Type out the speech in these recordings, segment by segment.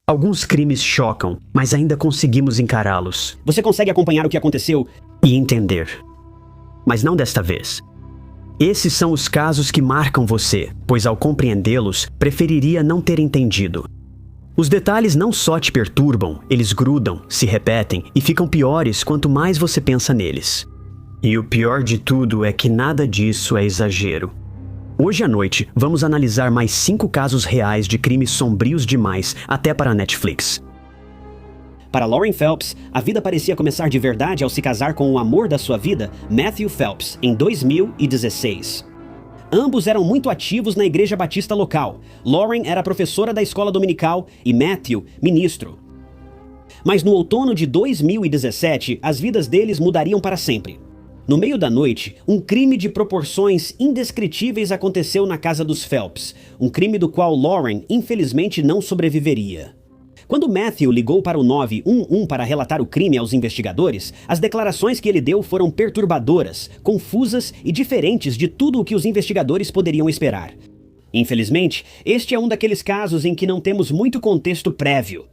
Alguns crimes chocam, mas ainda conseguimos encará-los. Você consegue acompanhar o que aconteceu e entender. Mas não desta vez. Esses são os casos que marcam você, pois ao compreendê-los, preferiria não ter entendido. Os detalhes não só te perturbam, eles grudam, se repetem e ficam piores quanto mais você pensa neles. E o pior de tudo é que nada disso é exagero. Hoje à noite, vamos analisar mais 5 casos reais de crimes sombrios demais, até para a Netflix. Para Lauren Phelps, a vida parecia começar de verdade ao se casar com o amor da sua vida, Matthew Phelps, em 2016. Ambos eram muito ativos na igreja batista local. Lauren era professora da escola dominical e Matthew, ministro. Mas no outono de 2017, as vidas deles mudariam para sempre. No meio da noite, um crime de proporções indescritíveis aconteceu na casa dos Phelps, um crime do qual Lauren, infelizmente, não sobreviveria. Quando Matthew ligou para o 911 para relatar o crime aos investigadores, as declarações que ele deu foram perturbadoras, confusas e diferentes de tudo o que os investigadores poderiam esperar. Infelizmente, este é um daqueles casos em que não temos muito contexto prévio.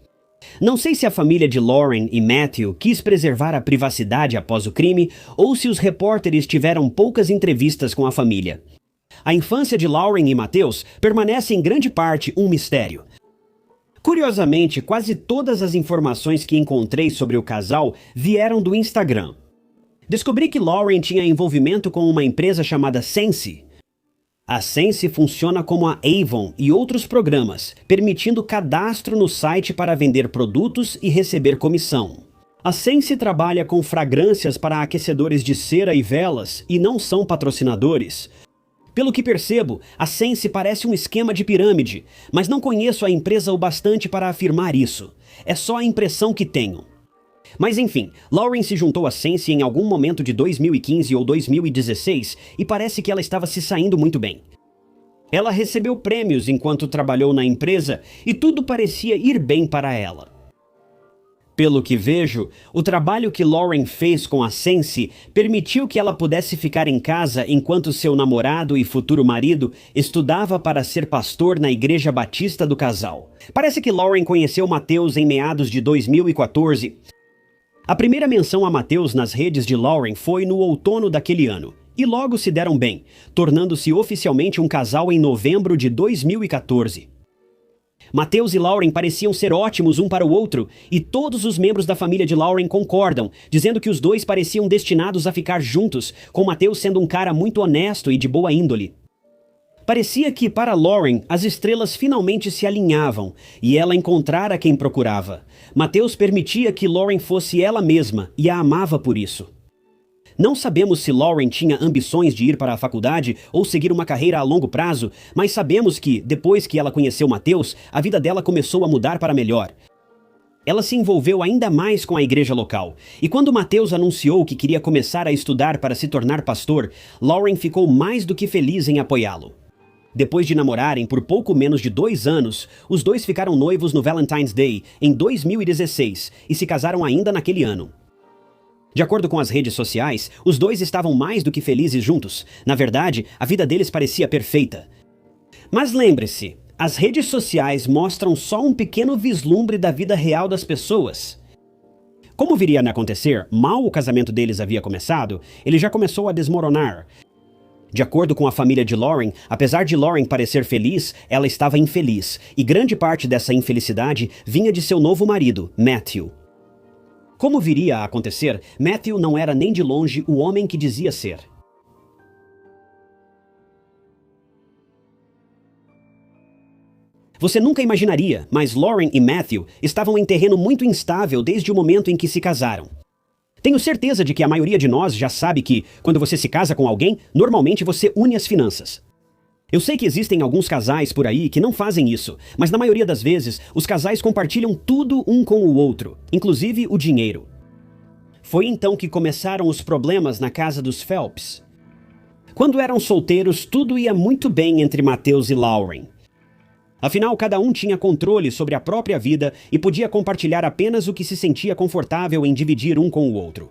Não sei se a família de Lauren e Matthew quis preservar a privacidade após o crime ou se os repórteres tiveram poucas entrevistas com a família. A infância de Lauren e Matthews permanece em grande parte um mistério. Curiosamente, quase todas as informações que encontrei sobre o casal vieram do Instagram. Descobri que Lauren tinha envolvimento com uma empresa chamada Sense. A Sense funciona como a Avon e outros programas, permitindo cadastro no site para vender produtos e receber comissão. A Sense trabalha com fragrâncias para aquecedores de cera e velas e não são patrocinadores. Pelo que percebo, a Sense parece um esquema de pirâmide, mas não conheço a empresa o bastante para afirmar isso. É só a impressão que tenho. Mas enfim, Lauren se juntou à Sense em algum momento de 2015 ou 2016 e parece que ela estava se saindo muito bem. Ela recebeu prêmios enquanto trabalhou na empresa e tudo parecia ir bem para ela. Pelo que vejo, o trabalho que Lauren fez com a Sense permitiu que ela pudesse ficar em casa enquanto seu namorado e futuro marido estudava para ser pastor na igreja batista do casal. Parece que Lauren conheceu Matthews em meados de 2014. A primeira menção a Matthews nas redes de Lauren foi no outono daquele ano, e logo se deram bem, tornando-se oficialmente um casal em novembro de 2014. Matthews e Lauren pareciam ser ótimos um para o outro, e todos os membros da família de Lauren concordam, dizendo que os dois pareciam destinados a ficar juntos, com Matthews sendo um cara muito honesto e de boa índole. Parecia que, para Lauren, as estrelas finalmente se alinhavam, e ela encontrara quem procurava. Matthews permitia que Lauren fosse ela mesma, e a amava por isso. Não sabemos se Lauren tinha ambições de ir para a faculdade ou seguir uma carreira a longo prazo, mas sabemos que, depois que ela conheceu Matthews, a vida dela começou a mudar para melhor. Ela se envolveu ainda mais com a igreja local, e quando Matthews anunciou que queria começar a estudar para se tornar pastor, Lauren ficou mais do que feliz em apoiá-lo. Depois de namorarem por pouco menos de 2 anos, os dois ficaram noivos no Valentine's Day, em 2016, e se casaram ainda naquele ano. De acordo com as redes sociais, os dois estavam mais do que felizes juntos. Na verdade, a vida deles parecia perfeita. Mas lembre-se, as redes sociais mostram só um pequeno vislumbre da vida real das pessoas. Como viria a acontecer, mal o casamento deles havia começado, ele já começou a desmoronar. De acordo com a família de Lauren, apesar de Lauren parecer feliz, ela estava infeliz, e grande parte dessa infelicidade vinha de seu novo marido, Matthew. Como viria a acontecer, Matthew não era nem de longe o homem que dizia ser. Você nunca imaginaria, mas Lauren e Matthew estavam em terreno muito instável desde o momento em que se casaram. Tenho certeza de que a maioria de nós já sabe que, quando você se casa com alguém, normalmente você une as finanças. Eu sei que existem alguns casais por aí que não fazem isso, mas na maioria das vezes, os casais compartilham tudo um com o outro, inclusive o dinheiro. Foi então que começaram os problemas na casa dos Phelps. Quando eram solteiros, tudo ia muito bem entre Matthews e Lauren. Afinal, cada um tinha controle sobre a própria vida e podia compartilhar apenas o que se sentia confortável em dividir um com o outro.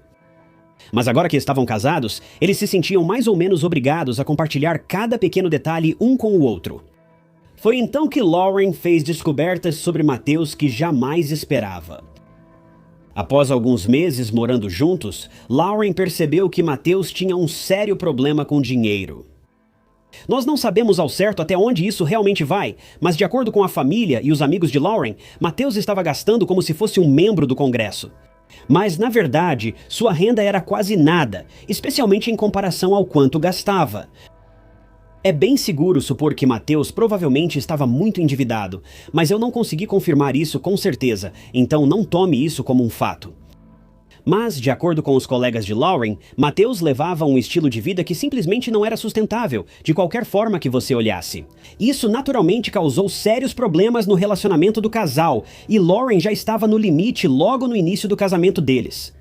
Mas agora que estavam casados, eles se sentiam mais ou menos obrigados a compartilhar cada pequeno detalhe um com o outro. Foi então que Lauren fez descobertas sobre Matthews que jamais esperava. Após alguns meses morando juntos, Lauren percebeu que Matthews tinha um sério problema com dinheiro. Nós não sabemos ao certo até onde isso realmente vai, mas de acordo com a família e os amigos de Lauren, Matthews estava gastando como se fosse um membro do Congresso. Mas, na verdade, sua renda era quase nada, especialmente em comparação ao quanto gastava. É bem seguro supor que Matthews provavelmente estava muito endividado, mas eu não consegui confirmar isso com certeza, então não tome isso como um fato. Mas, de acordo com os colegas de Lauren, Matthews levava um estilo de vida que simplesmente não era sustentável, de qualquer forma que você olhasse. Isso naturalmente causou sérios problemas no relacionamento do casal, e Lauren já estava no limite logo no início do casamento deles.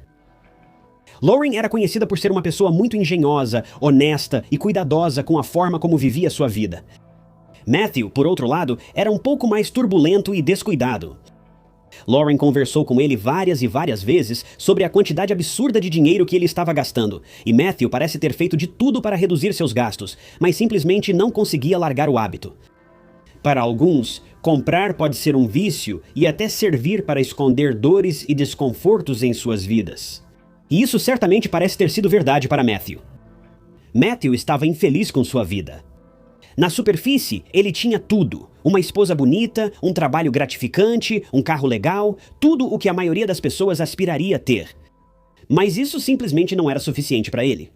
Lauren era conhecida por ser uma pessoa muito engenhosa, honesta e cuidadosa com a forma como vivia sua vida. Matthew, por outro lado, era um pouco mais turbulento e descuidado. Lauren conversou com ele várias e várias vezes sobre a quantidade absurda de dinheiro que ele estava gastando, e Matthew parece ter feito de tudo para reduzir seus gastos, mas simplesmente não conseguia largar o hábito. Para alguns, comprar pode ser um vício e até servir para esconder dores e desconfortos em suas vidas. E isso certamente parece ter sido verdade para Matthew. Matthew estava infeliz com sua vida. Na superfície, ele tinha tudo. Uma esposa bonita, um trabalho gratificante, um carro legal, tudo o que a maioria das pessoas aspiraria a ter. Mas isso simplesmente não era suficiente para ele.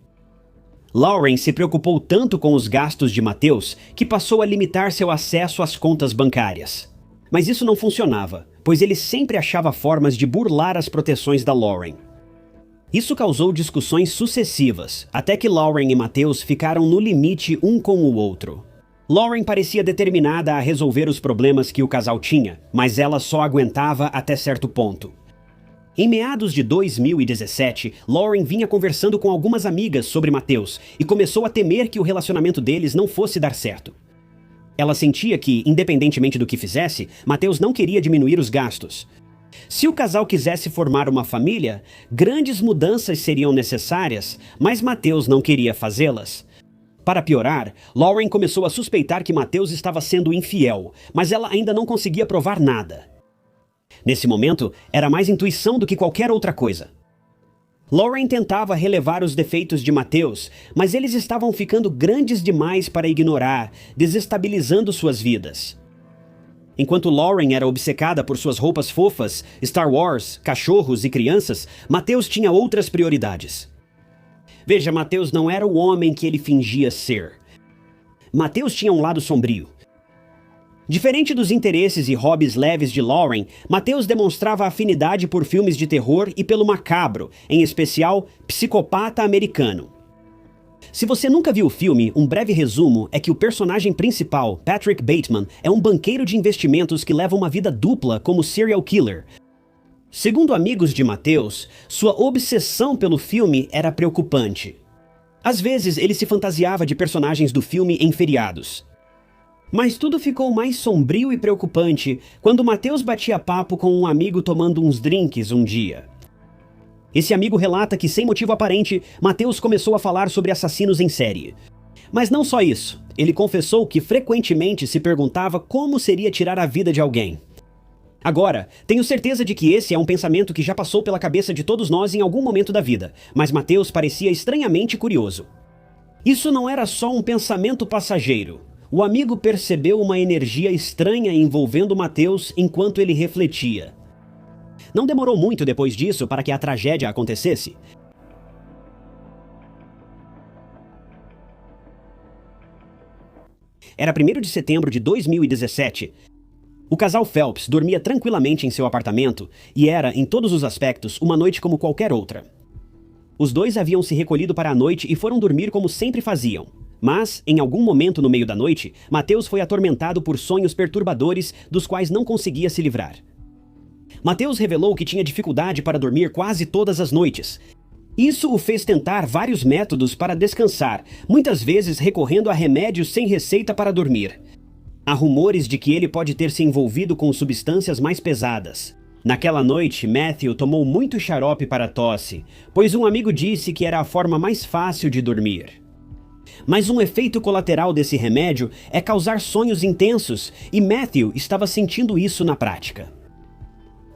Lauren se preocupou tanto com os gastos de Matthews que passou a limitar seu acesso às contas bancárias. Mas isso não funcionava, pois ele sempre achava formas de burlar as proteções da Lauren. Isso causou discussões sucessivas, até que Lauren e Matthews ficaram no limite um com o outro. Lauren parecia determinada a resolver os problemas que o casal tinha, mas ela só aguentava até certo ponto. Em meados de 2017, Lauren vinha conversando com algumas amigas sobre Matthews e começou a temer que o relacionamento deles não fosse dar certo. Ela sentia que, independentemente do que fizesse, Matthews não queria diminuir os gastos. Se o casal quisesse formar uma família, grandes mudanças seriam necessárias, mas Matthews não queria fazê-las. Para piorar, Lauren começou a suspeitar que Matthews estava sendo infiel, mas ela ainda não conseguia provar nada. Nesse momento, era mais intuição do que qualquer outra coisa. Lauren tentava relevar os defeitos de Matthews, mas eles estavam ficando grandes demais para ignorar, desestabilizando suas vidas. Enquanto Lauren era obcecada por suas roupas fofas, Star Wars, cachorros e crianças, Matthews tinha outras prioridades. Veja, Matthews não era o homem que ele fingia ser. Matthews tinha um lado sombrio. Diferente dos interesses e hobbies leves de Lauren, Matthews demonstrava afinidade por filmes de terror e pelo macabro, em especial Psicopata Americano. Se você nunca viu o filme, um breve resumo é que o personagem principal, Patrick Bateman, é um banqueiro de investimentos que leva uma vida dupla como serial killer. Segundo amigos de Matthews, sua obsessão pelo filme era preocupante. Às vezes, ele se fantasiava de personagens do filme em feriados. Mas tudo ficou mais sombrio e preocupante quando Matthews batia papo com um amigo tomando uns drinks um dia. Esse amigo relata que, sem motivo aparente, Matthews começou a falar sobre assassinos em série. Mas não só isso, ele confessou que frequentemente se perguntava como seria tirar a vida de alguém. Agora, tenho certeza de que esse é um pensamento que já passou pela cabeça de todos nós em algum momento da vida, mas Matthews parecia estranhamente curioso. Isso não era só um pensamento passageiro. O amigo percebeu uma energia estranha envolvendo Matthews enquanto ele refletia. Não demorou muito depois disso para que a tragédia acontecesse. Era 1º de setembro de 2017. O casal Phelps dormia tranquilamente em seu apartamento e era, em todos os aspectos, uma noite como qualquer outra. Os dois haviam se recolhido para a noite e foram dormir como sempre faziam. Mas, em algum momento no meio da noite, Matthews foi atormentado por sonhos perturbadores dos quais não conseguia se livrar. Matthews revelou que tinha dificuldade para dormir quase todas as noites. Isso o fez tentar vários métodos para descansar, muitas vezes recorrendo a remédios sem receita para dormir. Há rumores de que ele pode ter se envolvido com substâncias mais pesadas. Naquela noite, Matthew tomou muito xarope para tosse, pois um amigo disse que era a forma mais fácil de dormir. Mas um efeito colateral desse remédio é causar sonhos intensos, e Matthew estava sentindo isso na prática.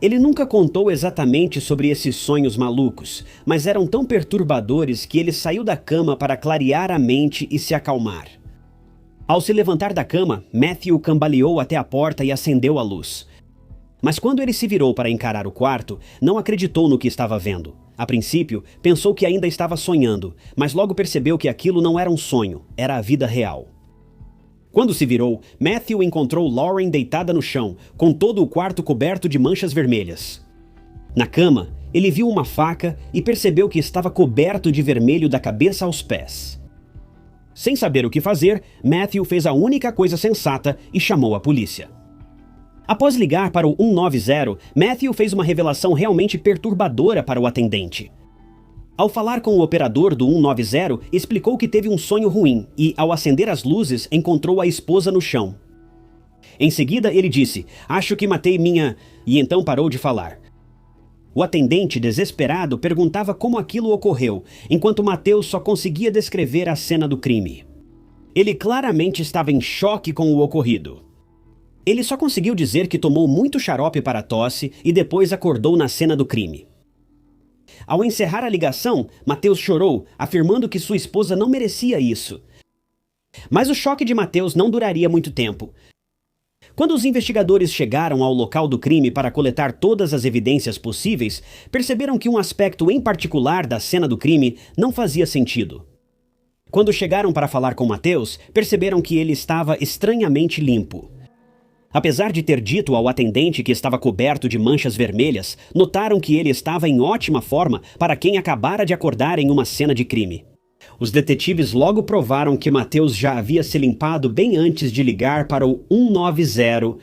Ele nunca contou exatamente sobre esses sonhos malucos, mas eram tão perturbadores que ele saiu da cama para clarear a mente e se acalmar. Ao se levantar da cama, Matthew cambaleou até a porta e acendeu a luz. Mas quando ele se virou para encarar o quarto, não acreditou no que estava vendo. A princípio, pensou que ainda estava sonhando, mas logo percebeu que aquilo não era um sonho, era a vida real. Quando se virou, Matthew encontrou Lauren deitada no chão, com todo o quarto coberto de manchas vermelhas. Na cama, ele viu uma faca e percebeu que estava coberto de vermelho da cabeça aos pés. Sem saber o que fazer, Matthew fez a única coisa sensata e chamou a polícia. Após ligar para o 190, Matthew fez uma revelação realmente perturbadora para o atendente. Ao falar com o operador do 190, explicou que teve um sonho ruim e, ao acender as luzes, encontrou a esposa no chão. Em seguida, ele disse, "Acho que matei minha..." e então parou de falar. O atendente, desesperado, perguntava como aquilo ocorreu, enquanto Matthew só conseguia descrever a cena do crime. Ele claramente estava em choque com o ocorrido. Ele só conseguiu dizer que tomou muito xarope para tosse e depois acordou na cena do crime. Ao encerrar a ligação, Matthew chorou, afirmando que sua esposa não merecia isso. Mas o choque de Matthew não duraria muito tempo. Quando os investigadores chegaram ao local do crime para coletar todas as evidências possíveis, perceberam que um aspecto em particular da cena do crime não fazia sentido. Quando chegaram para falar com Matthew, perceberam que ele estava estranhamente limpo. Apesar de ter dito ao atendente que estava coberto de manchas vermelhas, notaram que ele estava em ótima forma para quem acabara de acordar em uma cena de crime. Os detetives logo provaram que Matthew já havia se limpado bem antes de ligar para o 190.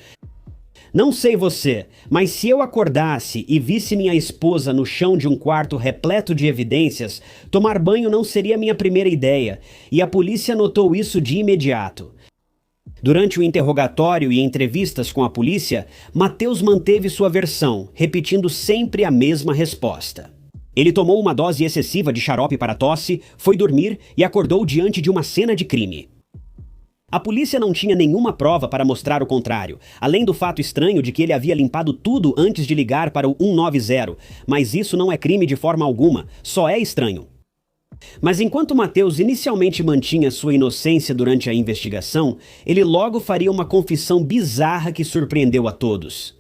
"Não sei você, mas se eu acordasse e visse minha esposa no chão de um quarto repleto de evidências, tomar banho não seria minha primeira ideia, e a polícia notou isso de imediato." Durante o interrogatório e entrevistas com a polícia, Matthew manteve sua versão, repetindo sempre a mesma resposta. Ele tomou uma dose excessiva de xarope para tosse, foi dormir e acordou diante de uma cena de crime. A polícia não tinha nenhuma prova para mostrar o contrário, além do fato estranho de que ele havia limpado tudo antes de ligar para o 190, mas isso não é crime de forma alguma, só é estranho. Mas enquanto Matthew inicialmente mantinha sua inocência durante a investigação, ele logo faria uma confissão bizarra que surpreendeu a todos.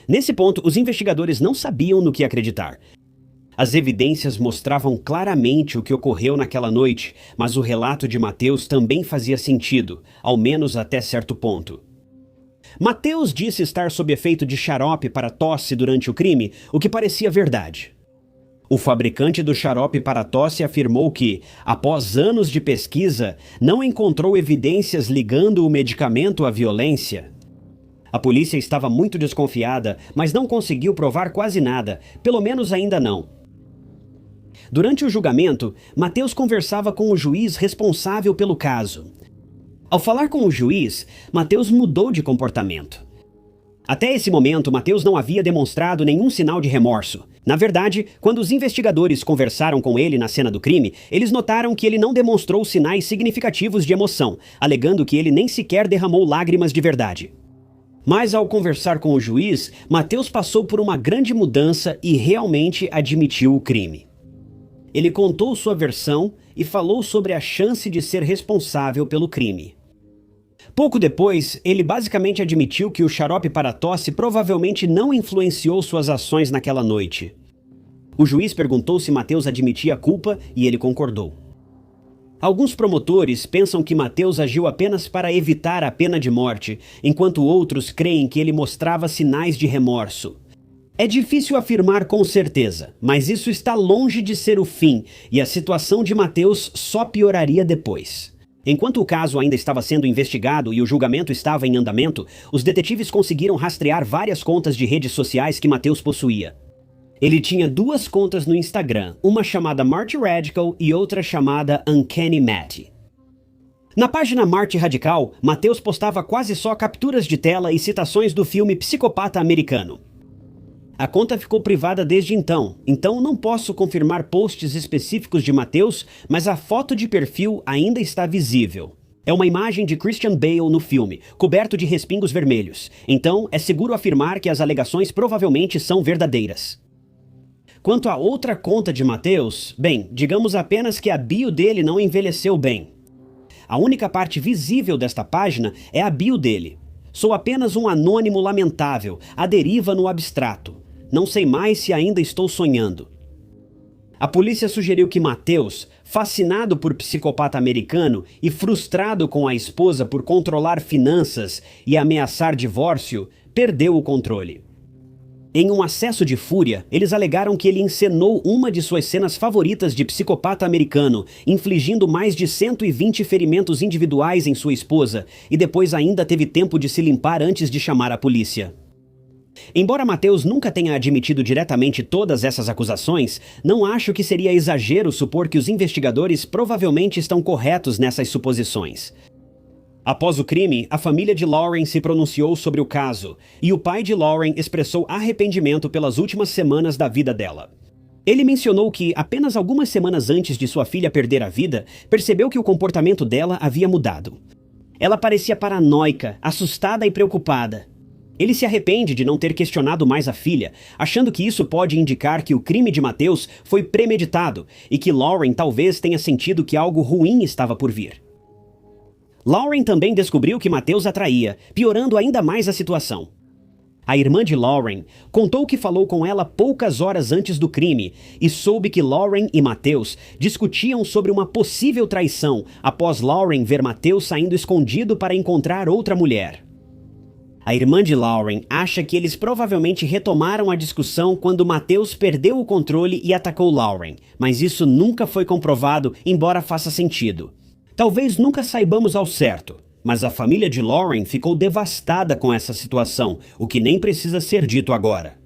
Nesse ponto, os investigadores não sabiam no que acreditar. As evidências mostravam claramente o que ocorreu naquela noite, mas o relato de Matthew também fazia sentido, ao menos até certo ponto. Matthew disse estar sob efeito de xarope para tosse durante o crime, o que parecia verdade. O fabricante do xarope para tosse afirmou que, após anos de pesquisa, não encontrou evidências ligando o medicamento à violência. A polícia estava muito desconfiada, mas não conseguiu provar quase nada, pelo menos ainda não. Durante o julgamento, Matthew conversava com o juiz responsável pelo caso. Ao falar com o juiz, Matthew mudou de comportamento. Até esse momento, Matthew não havia demonstrado nenhum sinal de remorso. Na verdade, quando os investigadores conversaram com ele na cena do crime, eles notaram que ele não demonstrou sinais significativos de emoção, alegando que ele nem sequer derramou lágrimas de verdade. Mas ao conversar com o juiz, Matthew passou por uma grande mudança e realmente admitiu o crime. Ele contou sua versão e falou sobre a chance de ser responsável pelo crime. Pouco depois, ele basicamente admitiu que o xarope para tosse provavelmente não influenciou suas ações naquela noite. O juiz perguntou se Matthew admitia a culpa e ele concordou. Alguns promotores pensam que Matthew agiu apenas para evitar a pena de morte, enquanto outros creem que ele mostrava sinais de remorso. É difícil afirmar com certeza, mas isso está longe de ser o fim, e a situação de Matthew só pioraria depois. Enquanto o caso ainda estava sendo investigado e o julgamento estava em andamento, os detetives conseguiram rastrear várias contas de redes sociais que Matthew possuía. Ele tinha 2 contas no Instagram, uma chamada Marty Radical e outra chamada Uncanny Matty. Na página Marty Radical, Matthew postava quase só capturas de tela e citações do filme Psicopata Americano. A conta ficou privada desde então não posso confirmar posts específicos de Mateus, mas a foto de perfil ainda está visível. É uma imagem de Christian Bale no filme, coberto de respingos vermelhos. Então, é seguro afirmar que as alegações provavelmente são verdadeiras. Quanto à outra conta de Mateus, bem, digamos apenas que a bio dele não envelheceu bem. A única parte visível desta página é a bio dele. Sou apenas um anônimo lamentável, à deriva no abstrato. Não sei mais se ainda estou sonhando. A polícia sugeriu que Mateus, fascinado por psicopata americano e frustrado com a esposa por controlar finanças e ameaçar divórcio, perdeu o controle. Em um acesso de fúria, eles alegaram que ele encenou uma de suas cenas favoritas de psicopata americano, infligindo mais de 120 ferimentos individuais em sua esposa, e depois ainda teve tempo de se limpar antes de chamar a polícia. Embora Mateus nunca tenha admitido diretamente todas essas acusações, não acho que seria exagero supor que os investigadores provavelmente estão corretos nessas suposições. Após o crime, a família de Lauren se pronunciou sobre o caso, e o pai de Lauren expressou arrependimento pelas últimas semanas da vida dela. Ele mencionou que, apenas algumas semanas antes de sua filha perder a vida, percebeu que o comportamento dela havia mudado. Ela parecia paranoica, assustada e preocupada. Ele se arrepende de não ter questionado mais a filha, achando que isso pode indicar que o crime de Mateus foi premeditado e que Lauren talvez tenha sentido que algo ruim estava por vir. Lauren também descobriu que Mateus a traía, piorando ainda mais a situação. A irmã de Lauren contou que falou com ela poucas horas antes do crime e soube que Lauren e Mateus discutiam sobre uma possível traição após Lauren ver Mateus saindo escondido para encontrar outra mulher. A irmã de Lauren acha que eles provavelmente retomaram a discussão quando Mateus perdeu o controle e atacou Lauren, mas isso nunca foi comprovado, embora faça sentido. Talvez nunca saibamos ao certo, mas a família de Lauren ficou devastada com essa situação, o que nem precisa ser dito agora.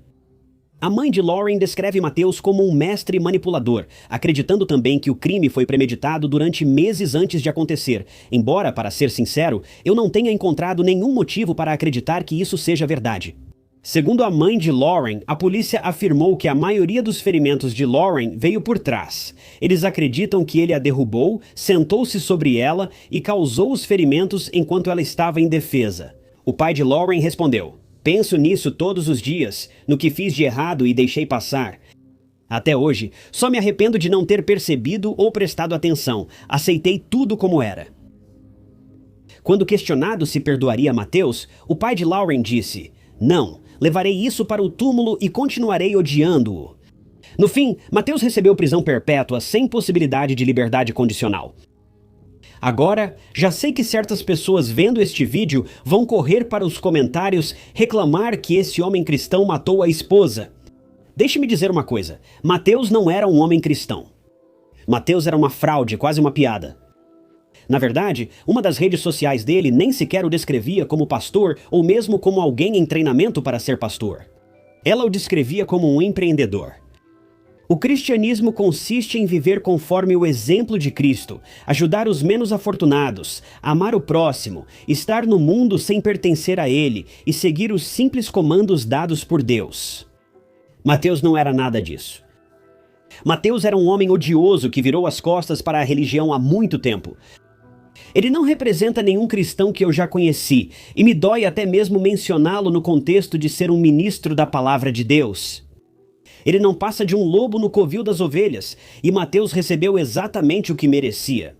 A mãe de Lauren descreve Mateus como um mestre manipulador, acreditando também que o crime foi premeditado durante meses antes de acontecer, embora, para ser sincero, eu não tenha encontrado nenhum motivo para acreditar que isso seja verdade. Segundo a mãe de Lauren, a polícia afirmou que a maioria dos ferimentos de Lauren veio por trás. Eles acreditam que ele a derrubou, sentou-se sobre ela e causou os ferimentos enquanto ela estava indefesa. O pai de Lauren respondeu: "Penso nisso todos os dias, no que fiz de errado e deixei passar. Até hoje, só me arrependo de não ter percebido ou prestado atenção. Aceitei tudo como era." Quando questionado se perdoaria Mateus, o pai de Lauren disse: "Não, levarei isso para o túmulo e continuarei odiando-o." No fim, Mateus recebeu prisão perpétua sem possibilidade de liberdade condicional. Agora, já sei que certas pessoas vendo este vídeo vão correr para os comentários reclamar que esse homem cristão matou a esposa. Deixe-me dizer uma coisa, Mateus não era um homem cristão. Mateus era uma fraude, quase uma piada. Na verdade, uma das redes sociais dele nem sequer o descrevia como pastor ou mesmo como alguém em treinamento para ser pastor. Ela o descrevia como um empreendedor. O cristianismo consiste em viver conforme o exemplo de Cristo, ajudar os menos afortunados, amar o próximo, estar no mundo sem pertencer a ele e seguir os simples comandos dados por Deus. Mateus não era nada disso. Mateus era um homem odioso que virou as costas para a religião há muito tempo. Ele não representa nenhum cristão que eu já conheci, e me dói até mesmo mencioná-lo no contexto de ser um ministro da palavra de Deus. Ele não passa de um lobo no covil das ovelhas, e Mateus recebeu exatamente o que merecia.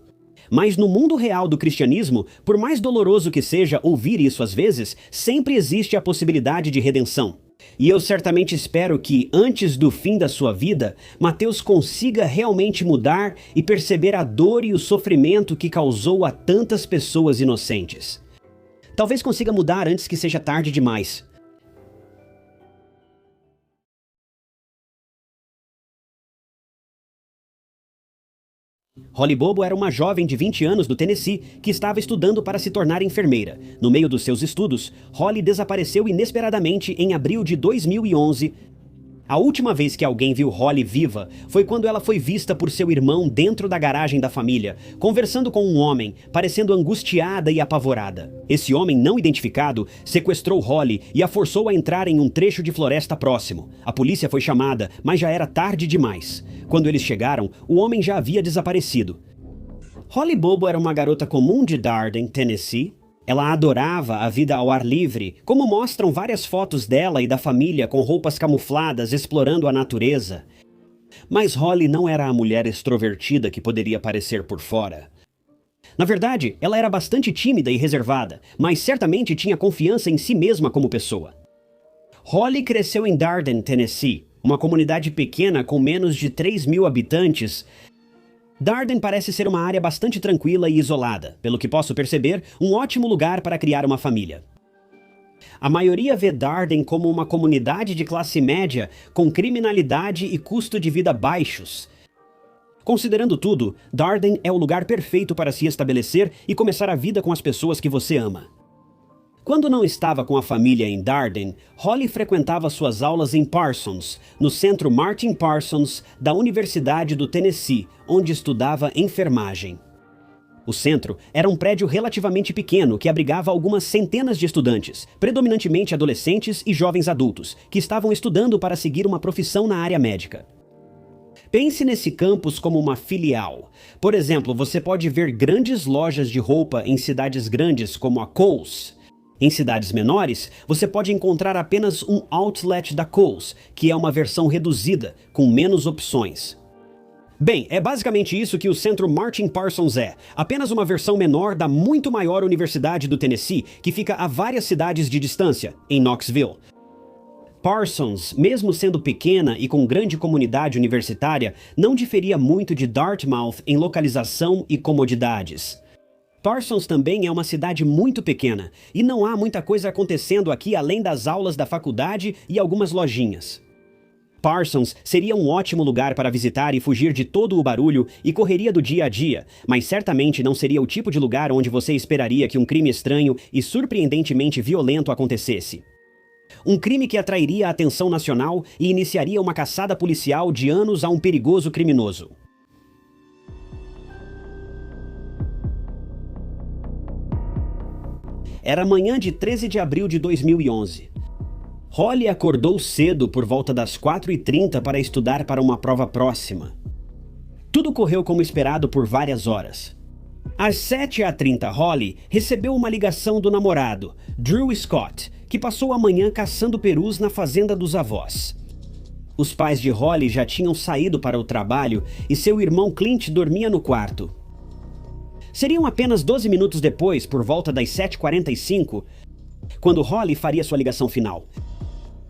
Mas no mundo real do cristianismo, por mais doloroso que seja ouvir isso às vezes, sempre existe a possibilidade de redenção. E eu certamente espero que, antes do fim da sua vida, Mateus consiga realmente mudar e perceber a dor e o sofrimento que causou a tantas pessoas inocentes. Talvez consiga mudar antes que seja tarde demais. Holly Bobo era uma jovem de 20 anos do Tennessee que estava estudando para se tornar enfermeira. No meio dos seus estudos, Holly desapareceu inesperadamente em abril de 2011. A última vez que alguém viu Holly viva foi quando ela foi vista por seu irmão dentro da garagem da família, conversando com um homem, parecendo angustiada e apavorada. Esse homem não identificado sequestrou Holly e a forçou a entrar em um trecho de floresta próximo. A polícia foi chamada, mas já era tarde demais. Quando eles chegaram, o homem já havia desaparecido. Holly Bobo era uma garota comum de Darden, Tennessee. Ela adorava a vida ao ar livre, como mostram várias fotos dela e da família com roupas camufladas explorando a natureza. Mas Holly não era a mulher extrovertida que poderia parecer por fora. Na verdade, ela era bastante tímida e reservada, mas certamente tinha confiança em si mesma como pessoa. Holly cresceu em Darden, Tennessee, uma comunidade pequena com menos de 3.000 habitantes. Darden parece ser uma área bastante tranquila e isolada, pelo que posso perceber, um ótimo lugar para criar uma família. A maioria vê Darden como uma comunidade de classe média com criminalidade e custo de vida baixos. Considerando tudo, Darden é o lugar perfeito para se estabelecer e começar a vida com as pessoas que você ama. Quando não estava com a família em Darden, Holly frequentava suas aulas em Parsons, no Centro Martin Parsons da Universidade do Tennessee, onde estudava enfermagem. O centro era um prédio relativamente pequeno que abrigava algumas centenas de estudantes, predominantemente adolescentes e jovens adultos, que estavam estudando para seguir uma profissão na área médica. Pense nesse campus como uma filial. Por exemplo, você pode ver grandes lojas de roupa em cidades grandes como a Kohl's. Em cidades menores, você pode encontrar apenas um outlet da Kohl's, que é uma versão reduzida, com menos opções. Bem, é basicamente isso que o Centro Martin Parsons é, apenas uma versão menor da muito maior Universidade do Tennessee, que fica a várias cidades de distância, em Knoxville. Parsons, mesmo sendo pequena e com grande comunidade universitária, não diferia muito de Dartmouth em localização e comodidades. Parsons também é uma cidade muito pequena, e não há muita coisa acontecendo aqui além das aulas da faculdade e algumas lojinhas. Parsons seria um ótimo lugar para visitar e fugir de todo o barulho e correria do dia a dia, mas certamente não seria o tipo de lugar onde você esperaria que um crime estranho e surpreendentemente violento acontecesse. Um crime que atrairia a atenção nacional e iniciaria uma caçada policial de anos a um perigoso criminoso. Era manhã de 13 de abril de 2011. Holly acordou cedo por volta das 4h30 para estudar para uma prova próxima. Tudo correu como esperado por várias horas. Às 7h30, Holly recebeu uma ligação do namorado, Drew Scott, que passou a manhã caçando perus na fazenda dos avós. Os pais de Holly já tinham saído para o trabalho e seu irmão Clint dormia no quarto. Seriam apenas 12 minutos depois, por volta das 7h45, quando Holly faria sua ligação final.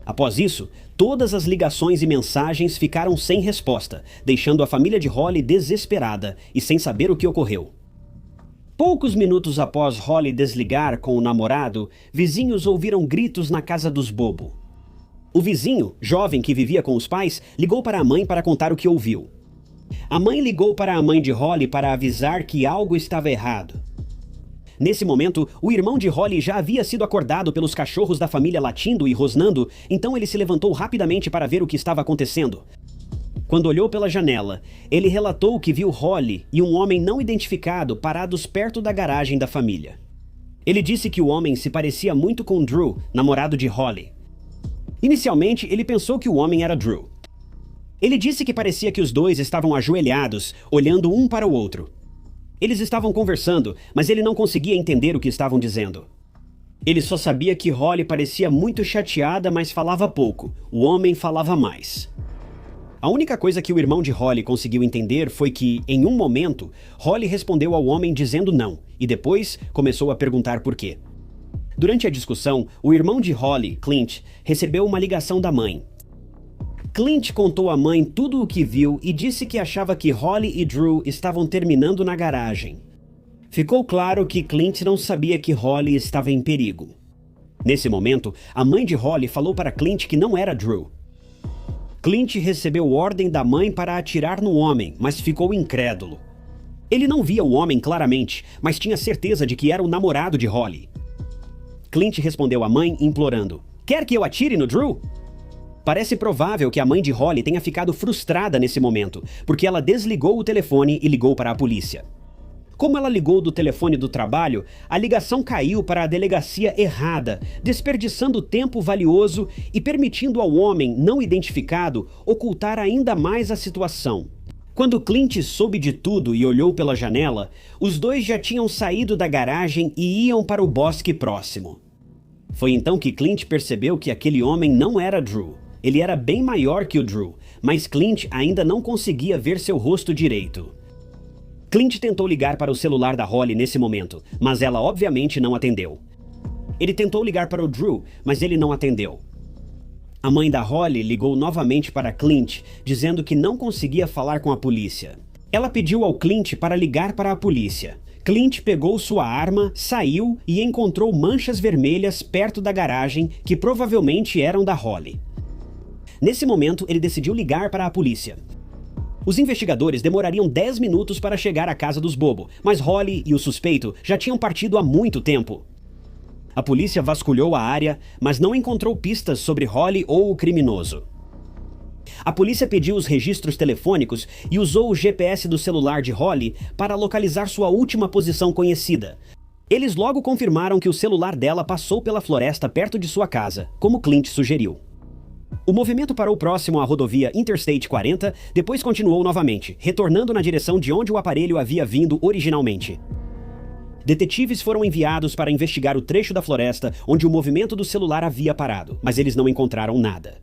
Após isso, todas as ligações e mensagens ficaram sem resposta, deixando a família de Holly desesperada e sem saber o que ocorreu. Poucos minutos após Holly desligar com o namorado, vizinhos ouviram gritos na casa dos Bobo. O vizinho, jovem que vivia com os pais, ligou para a mãe para contar o que ouviu. A mãe ligou para a mãe de Holly para avisar que algo estava errado. Nesse momento, o irmão de Holly já havia sido acordado pelos cachorros da família latindo e rosnando, então ele se levantou rapidamente para ver o que estava acontecendo. Quando olhou pela janela, ele relatou que viu Holly e um homem não identificado parados perto da garagem da família. Ele disse que o homem se parecia muito com Drew, namorado de Holly. Inicialmente, ele pensou que o homem era Drew. Ele disse que parecia que os dois estavam ajoelhados, olhando um para o outro. Eles estavam conversando, mas ele não conseguia entender o que estavam dizendo. Ele só sabia que Holly parecia muito chateada, mas falava pouco. O homem falava mais. A única coisa que o irmão de Holly conseguiu entender foi que, em um momento, Holly respondeu ao homem dizendo não, e depois começou a perguntar por quê. Durante a discussão, o irmão de Holly, Clint, recebeu uma ligação da mãe. Clint contou à mãe tudo o que viu e disse que achava que Holly e Drew estavam terminando na garagem. Ficou claro que Clint não sabia que Holly estava em perigo. Nesse momento, a mãe de Holly falou para Clint que não era Drew. Clint recebeu ordem da mãe para atirar no homem, mas ficou incrédulo. Ele não via o homem claramente, mas tinha certeza de que era o namorado de Holly. Clint respondeu à mãe implorando: "Quer que eu atire no Drew?" Parece provável que a mãe de Holly tenha ficado frustrada nesse momento, porque ela desligou o telefone e ligou para a polícia. Como ela ligou do telefone do trabalho, a ligação caiu para a delegacia errada, desperdiçando tempo valioso e permitindo ao homem não identificado ocultar ainda mais a situação. Quando Clint soube de tudo e olhou pela janela, os dois já tinham saído da garagem e iam para o bosque próximo. Foi então que Clint percebeu que aquele homem não era Drew. Ele era bem maior que o Drew, mas Clint ainda não conseguia ver seu rosto direito. Clint tentou ligar para o celular da Holly nesse momento, mas ela obviamente não atendeu. Ele tentou ligar para o Drew, mas ele não atendeu. A mãe da Holly ligou novamente para Clint, dizendo que não conseguia falar com a polícia. Ela pediu ao Clint para ligar para a polícia. Clint pegou sua arma, saiu e encontrou manchas vermelhas perto da garagem que provavelmente eram da Holly. Nesse momento, ele decidiu ligar para a polícia. Os investigadores demorariam 10 minutos para chegar à casa dos Bobo, mas Holly e o suspeito já tinham partido há muito tempo. A polícia vasculhou a área, mas não encontrou pistas sobre Holly ou o criminoso. A polícia pediu os registros telefônicos e usou o GPS do celular de Holly para localizar sua última posição conhecida. Eles logo confirmaram que o celular dela passou pela floresta perto de sua casa, como Clint sugeriu. O movimento parou próximo à rodovia Interstate 40, depois continuou novamente, retornando na direção de onde o aparelho havia vindo originalmente. Detetives foram enviados para investigar o trecho da floresta onde o movimento do celular havia parado, mas eles não encontraram nada.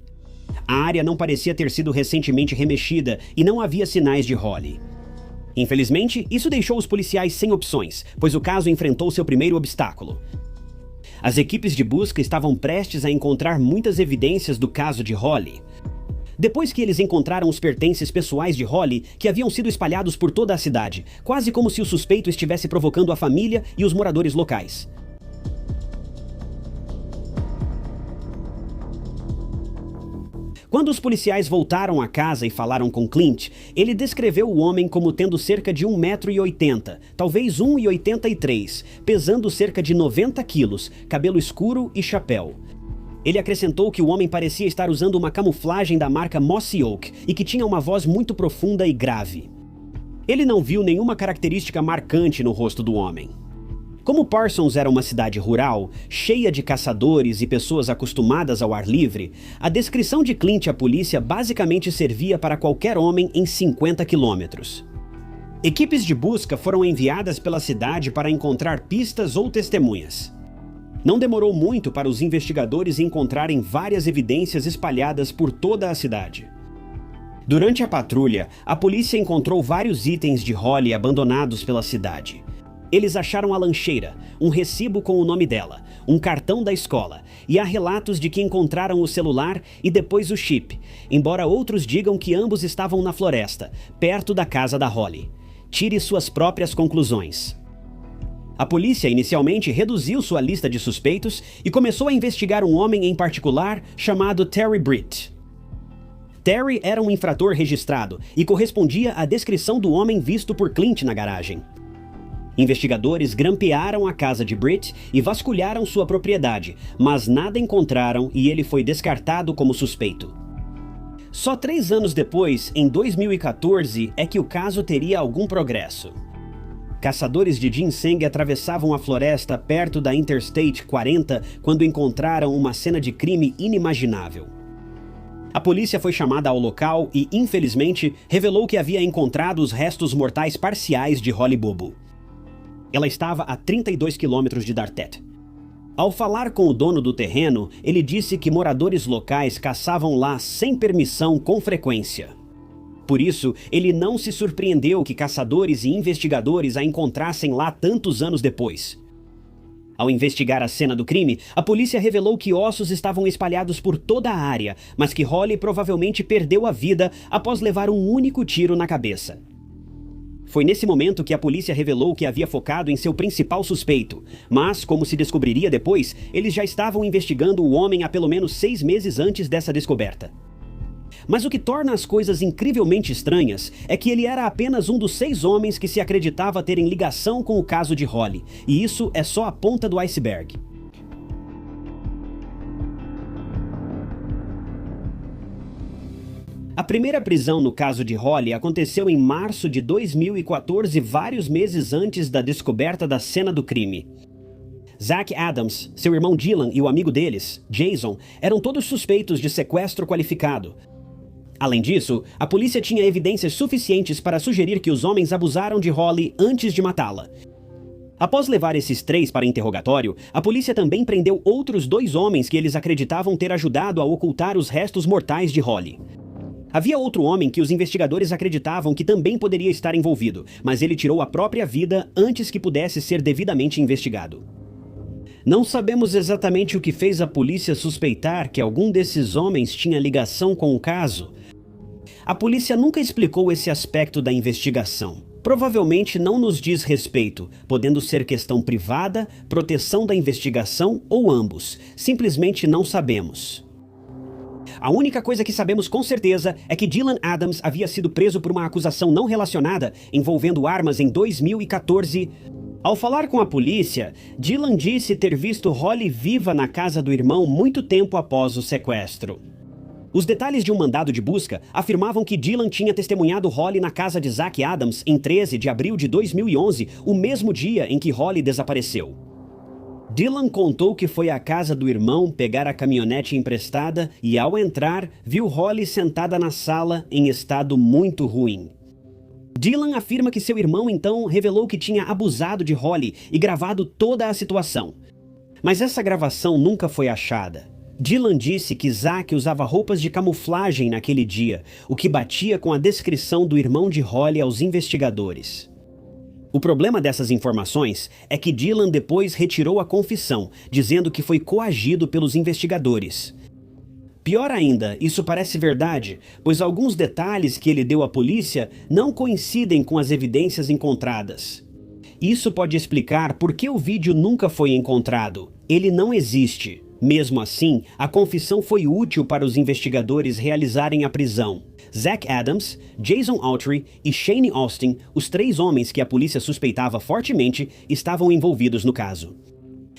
A área não parecia ter sido recentemente remexida e não havia sinais de Holly. Infelizmente, isso deixou os policiais sem opções, pois o caso enfrentou seu primeiro obstáculo. As equipes de busca estavam prestes a encontrar muitas evidências do caso de Holly. Depois que eles encontraram os pertences pessoais de Holly, que haviam sido espalhados por toda a cidade, quase como se o suspeito estivesse provocando a família e os moradores locais. Quando os policiais voltaram à casa e falaram com Clint, ele descreveu o homem como tendo cerca de 1,80 m, talvez 1,83 m, pesando cerca de 90 quilos, cabelo escuro e chapéu. Ele acrescentou que o homem parecia estar usando uma camuflagem da marca Mossy Oak e que tinha uma voz muito profunda e grave. Ele não viu nenhuma característica marcante no rosto do homem. Como Parsons era uma cidade rural, cheia de caçadores e pessoas acostumadas ao ar livre, a descrição de Clint à polícia basicamente servia para qualquer homem em 50 quilômetros. Equipes de busca foram enviadas pela cidade para encontrar pistas ou testemunhas. Não demorou muito para os investigadores encontrarem várias evidências espalhadas por toda a cidade. Durante a patrulha, a polícia encontrou vários itens de Holly abandonados pela cidade. Eles acharam a lancheira, um recibo com o nome dela, um cartão da escola, e há relatos de que encontraram o celular e depois o chip, embora outros digam que ambos estavam na floresta, perto da casa da Holly. Tire suas próprias conclusões. A polícia inicialmente reduziu sua lista de suspeitos e começou a investigar um homem em particular chamado Terry Britt. Terry era um infrator registrado e correspondia à descrição do homem visto por Clint na garagem. Investigadores grampearam a casa de Britt e vasculharam sua propriedade, mas nada encontraram e ele foi descartado como suspeito. Só 3 anos depois, em 2014, é que o caso teria algum progresso. Caçadores de ginseng atravessavam a floresta perto da Interstate 40 quando encontraram uma cena de crime inimaginável. A polícia foi chamada ao local e, infelizmente, revelou que havia encontrado os restos mortais parciais de Holly Bobo. Ela estava a 32 quilômetros de Darthet. Ao falar com o dono do terreno, ele disse que moradores locais caçavam lá sem permissão com frequência. Por isso, ele não se surpreendeu que caçadores e investigadores a encontrassem lá tantos anos depois. Ao investigar a cena do crime, a polícia revelou que ossos estavam espalhados por toda a área, mas que Holly provavelmente perdeu a vida após levar um único tiro na cabeça. Foi nesse momento que a polícia revelou que havia focado em seu principal suspeito, mas, como se descobriria depois, eles já estavam investigando o homem há pelo menos 6 meses antes dessa descoberta. Mas o que torna as coisas incrivelmente estranhas é que ele era apenas um dos 6 homens que se acreditava terem ligação com o caso de Holly, e isso é só a ponta do iceberg. A primeira prisão no caso de Holly aconteceu em março de 2014, vários meses antes da descoberta da cena do crime. Zach Adams, seu irmão Dylan e o amigo deles, Jason, eram todos suspeitos de sequestro qualificado. Além disso, a polícia tinha evidências suficientes para sugerir que os homens abusaram de Holly antes de matá-la. Após levar esses 3 para interrogatório, a polícia também prendeu outros 2 homens que eles acreditavam ter ajudado a ocultar os restos mortais de Holly. Havia outro homem que os investigadores acreditavam que também poderia estar envolvido, mas ele tirou a própria vida antes que pudesse ser devidamente investigado. Não sabemos exatamente o que fez a polícia suspeitar que algum desses homens tinha ligação com o caso. A polícia nunca explicou esse aspecto da investigação. Provavelmente não nos diz respeito, podendo ser questão privada, proteção da investigação ou ambos. Simplesmente não sabemos. A única coisa que sabemos com certeza é que Dylan Adams havia sido preso por uma acusação não relacionada envolvendo armas em 2014. Ao falar com a polícia, Dylan disse ter visto Holly viva na casa do irmão muito tempo após o sequestro. Os detalhes de um mandado de busca afirmavam que Dylan tinha testemunhado Holly na casa de Zach Adams em 13 de abril de 2011, o mesmo dia em que Holly desapareceu. Dylan contou que foi à casa do irmão pegar a caminhonete emprestada e, ao entrar, viu Holly sentada na sala em estado muito ruim. Dylan afirma que seu irmão então revelou que tinha abusado de Holly e gravado toda a situação. Mas essa gravação nunca foi achada. Dylan disse que Zach usava roupas de camuflagem naquele dia, o que batia com a descrição do irmão de Holly aos investigadores. O problema dessas informações é que Dylan depois retirou a confissão, dizendo que foi coagido pelos investigadores. Pior ainda, isso parece verdade, pois alguns detalhes que ele deu à polícia não coincidem com as evidências encontradas. Isso pode explicar por que o vídeo nunca foi encontrado. Ele não existe. Mesmo assim, a confissão foi útil para os investigadores realizarem a prisão. Zach Adams, Jason Autry e Shane Austin, os 3 homens que a polícia suspeitava fortemente, estavam envolvidos no caso.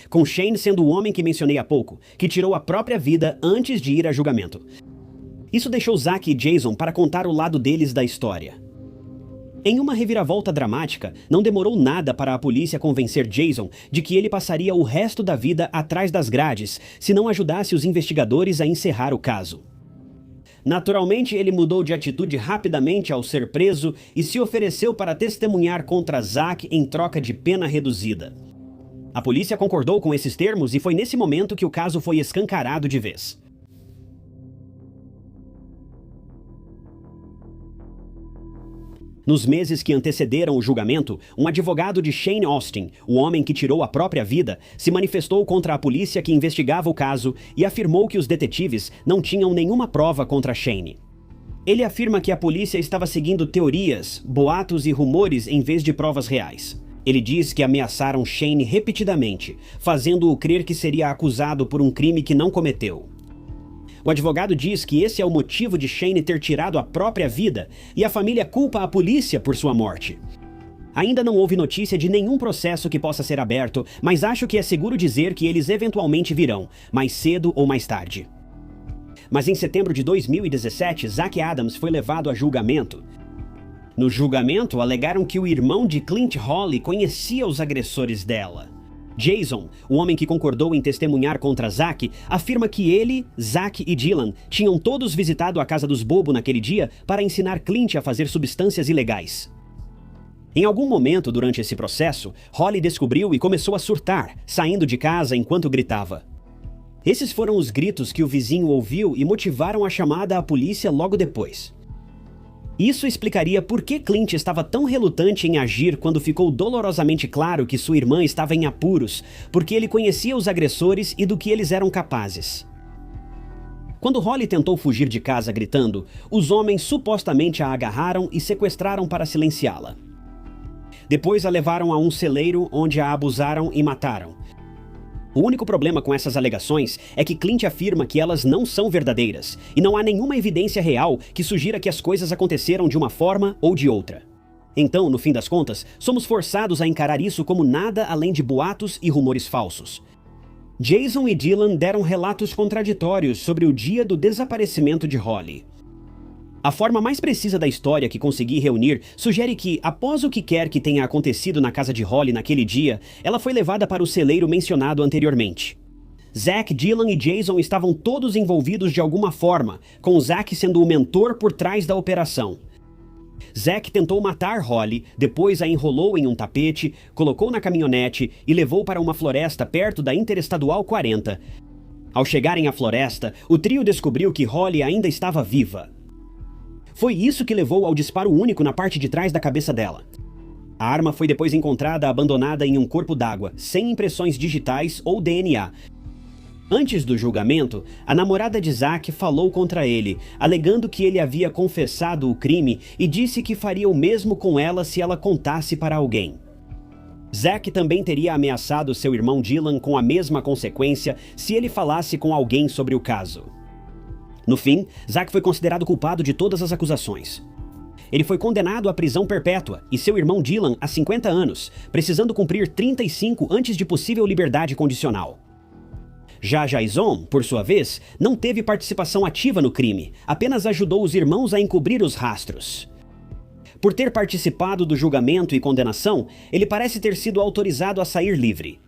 Com Shane sendo o homem que mencionei há pouco, que tirou a própria vida antes de ir a julgamento. Isso deixou Zach e Jason para contar o lado deles da história. Em uma reviravolta dramática, não demorou nada para a polícia convencer Jason de que ele passaria o resto da vida atrás das grades, se não ajudasse os investigadores a encerrar o caso. Naturalmente, ele mudou de atitude rapidamente ao ser preso e se ofereceu para testemunhar contra Zach em troca de pena reduzida. A polícia concordou com esses termos e foi nesse momento que o caso foi escancarado de vez. Nos meses que antecederam o julgamento, um advogado de Shane Austin, o homem que tirou a própria vida, se manifestou contra a polícia que investigava o caso e afirmou que os detetives não tinham nenhuma prova contra Shane. Ele afirma que a polícia estava seguindo teorias, boatos e rumores em vez de provas reais. Ele diz que ameaçaram Shane repetidamente, fazendo-o crer que seria acusado por um crime que não cometeu. O advogado diz que esse é o motivo de Shane ter tirado a própria vida e a família culpa a polícia por sua morte. Ainda não houve notícia de nenhum processo que possa ser aberto, mas acho que é seguro dizer que eles eventualmente virão, mais cedo ou mais tarde. Mas em setembro de 2017, Zach Adams foi levado a julgamento. No julgamento, alegaram que o irmão de Clint Holly conhecia os agressores dela. Jason, o homem que concordou em testemunhar contra Zach, afirma que ele, Zach e Dylan tinham todos visitado a casa dos Bobo naquele dia para ensinar Clint a fazer substâncias ilegais. Em algum momento durante esse processo, Holly descobriu e começou a surtar, saindo de casa enquanto gritava. Esses foram os gritos que o vizinho ouviu e motivaram a chamada à polícia logo depois. Isso explicaria por que Clint estava tão relutante em agir quando ficou dolorosamente claro que sua irmã estava em apuros, porque ele conhecia os agressores e do que eles eram capazes. Quando Holly tentou fugir de casa gritando, os homens supostamente a agarraram e sequestraram para silenciá-la. Depois a levaram a um celeiro onde a abusaram e mataram. O único problema com essas alegações é que Clint afirma que elas não são verdadeiras, e não há nenhuma evidência real que sugira que as coisas aconteceram de uma forma ou de outra. Então, no fim das contas, somos forçados a encarar isso como nada além de boatos e rumores falsos. Jason e Dylan deram relatos contraditórios sobre o dia do desaparecimento de Holly. A forma mais precisa da história que consegui reunir sugere que, após o que quer que tenha acontecido na casa de Holly naquele dia, ela foi levada para o celeiro mencionado anteriormente. Zack, Dylan e Jason estavam todos envolvidos de alguma forma, com Zack sendo o mentor por trás da operação. Zack tentou matar Holly, depois a enrolou em um tapete, colocou na caminhonete e levou para uma floresta perto da Interestadual 40. Ao chegarem à floresta, o trio descobriu que Holly ainda estava viva. Foi isso que levou ao disparo único na parte de trás da cabeça dela. A arma foi depois encontrada abandonada em um corpo d'água, sem impressões digitais ou DNA. Antes do julgamento, a namorada de Zack falou contra ele, alegando que ele havia confessado o crime e disse que faria o mesmo com ela se ela contasse para alguém. Zack também teria ameaçado seu irmão Dylan com a mesma consequência se ele falasse com alguém sobre o caso. No fim, Zack foi considerado culpado de todas as acusações. Ele foi condenado à prisão perpétua e seu irmão Dylan a 50 anos, precisando cumprir 35 antes de possível liberdade condicional. Já Jason, por sua vez, não teve participação ativa no crime, apenas ajudou os irmãos a encobrir os rastros. Por ter participado do julgamento e condenação, ele parece ter sido autorizado a sair livre.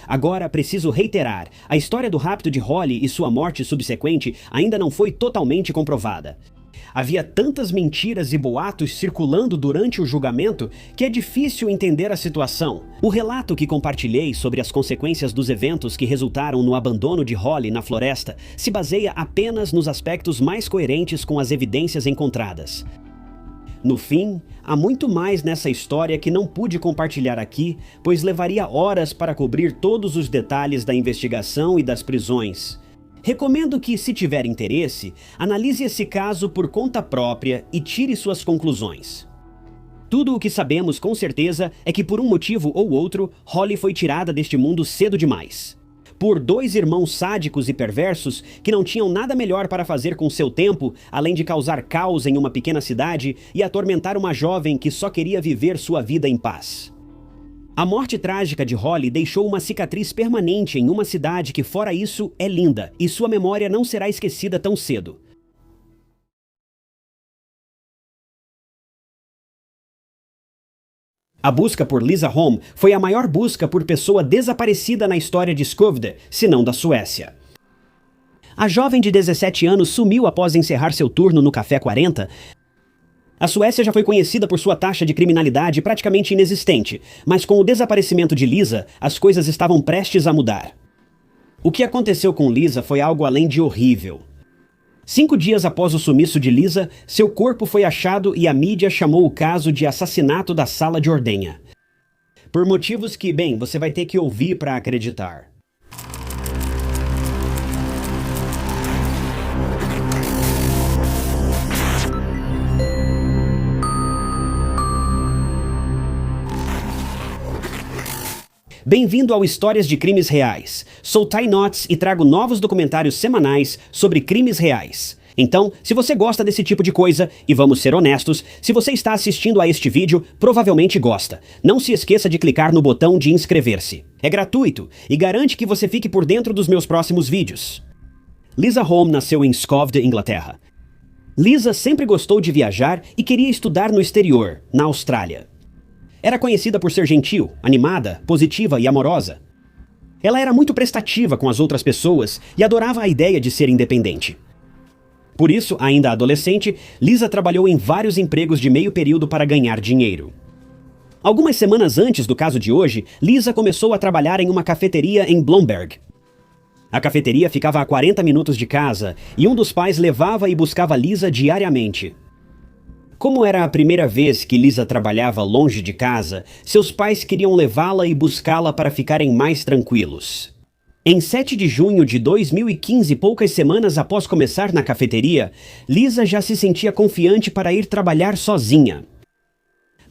Agora, preciso reiterar, a história do rapto de Holly e sua morte subsequente ainda não foi totalmente comprovada. Havia tantas mentiras e boatos circulando durante o julgamento que é difícil entender a situação. O relato que compartilhei sobre as consequências dos eventos que resultaram no abandono de Holly na floresta se baseia apenas nos aspectos mais coerentes com as evidências encontradas. No fim, há muito mais nessa história que não pude compartilhar aqui, pois levaria horas para cobrir todos os detalhes da investigação e das prisões. Recomendo que, se tiver interesse, analise esse caso por conta própria e tire suas conclusões. Tudo o que sabemos com certeza é que por um motivo ou outro, Holly foi tirada deste mundo cedo demais. Por dois irmãos sádicos e perversos que não tinham nada melhor para fazer com seu tempo, além de causar caos em uma pequena cidade e atormentar uma jovem que só queria viver sua vida em paz. A morte trágica de Holly deixou uma cicatriz permanente em uma cidade que, fora isso, é linda, e sua memória não será esquecida tão cedo. A busca por Lisa Holm foi a maior busca por pessoa desaparecida na história de Skövde, se não da Suécia. A jovem de 17 anos sumiu após encerrar seu turno no Café 40. A Suécia já foi conhecida por sua taxa de criminalidade praticamente inexistente, mas com o desaparecimento de Lisa, as coisas estavam prestes a mudar. O que aconteceu com Lisa foi algo além de horrível. 5 dias após o sumiço de Lisa, seu corpo foi achado e a mídia chamou o caso de assassinato da sala de ordenha. Por motivos que, bem, você vai ter que ouvir para acreditar. Bem-vindo ao Histórias de Crimes Reais. Sou Ty Knotts e trago novos documentários semanais sobre crimes reais. Então, se você gosta desse tipo de coisa, e vamos ser honestos, se você está assistindo a este vídeo, provavelmente gosta. Não se esqueça de clicar no botão de inscrever-se. É gratuito e garante que você fique por dentro dos meus próximos vídeos. Lisa Holm nasceu em Skövde, Inglaterra. Lisa sempre gostou de viajar e queria estudar no exterior, na Austrália. Era conhecida por ser gentil, animada, positiva e amorosa. Ela era muito prestativa com as outras pessoas e adorava a ideia de ser independente. Por isso, ainda adolescente, Lisa trabalhou em vários empregos de meio período para ganhar dinheiro. Algumas semanas antes do caso de hoje, Lisa começou a trabalhar em uma cafeteria em Blomberg. A cafeteria ficava a 40 minutos de casa e um dos pais levava e buscava Lisa diariamente. Como era a primeira vez que Lisa trabalhava longe de casa, seus pais queriam levá-la e buscá-la para ficarem mais tranquilos. Em 7 de junho de 2015, poucas semanas após começar na cafeteria, Lisa já se sentia confiante para ir trabalhar sozinha.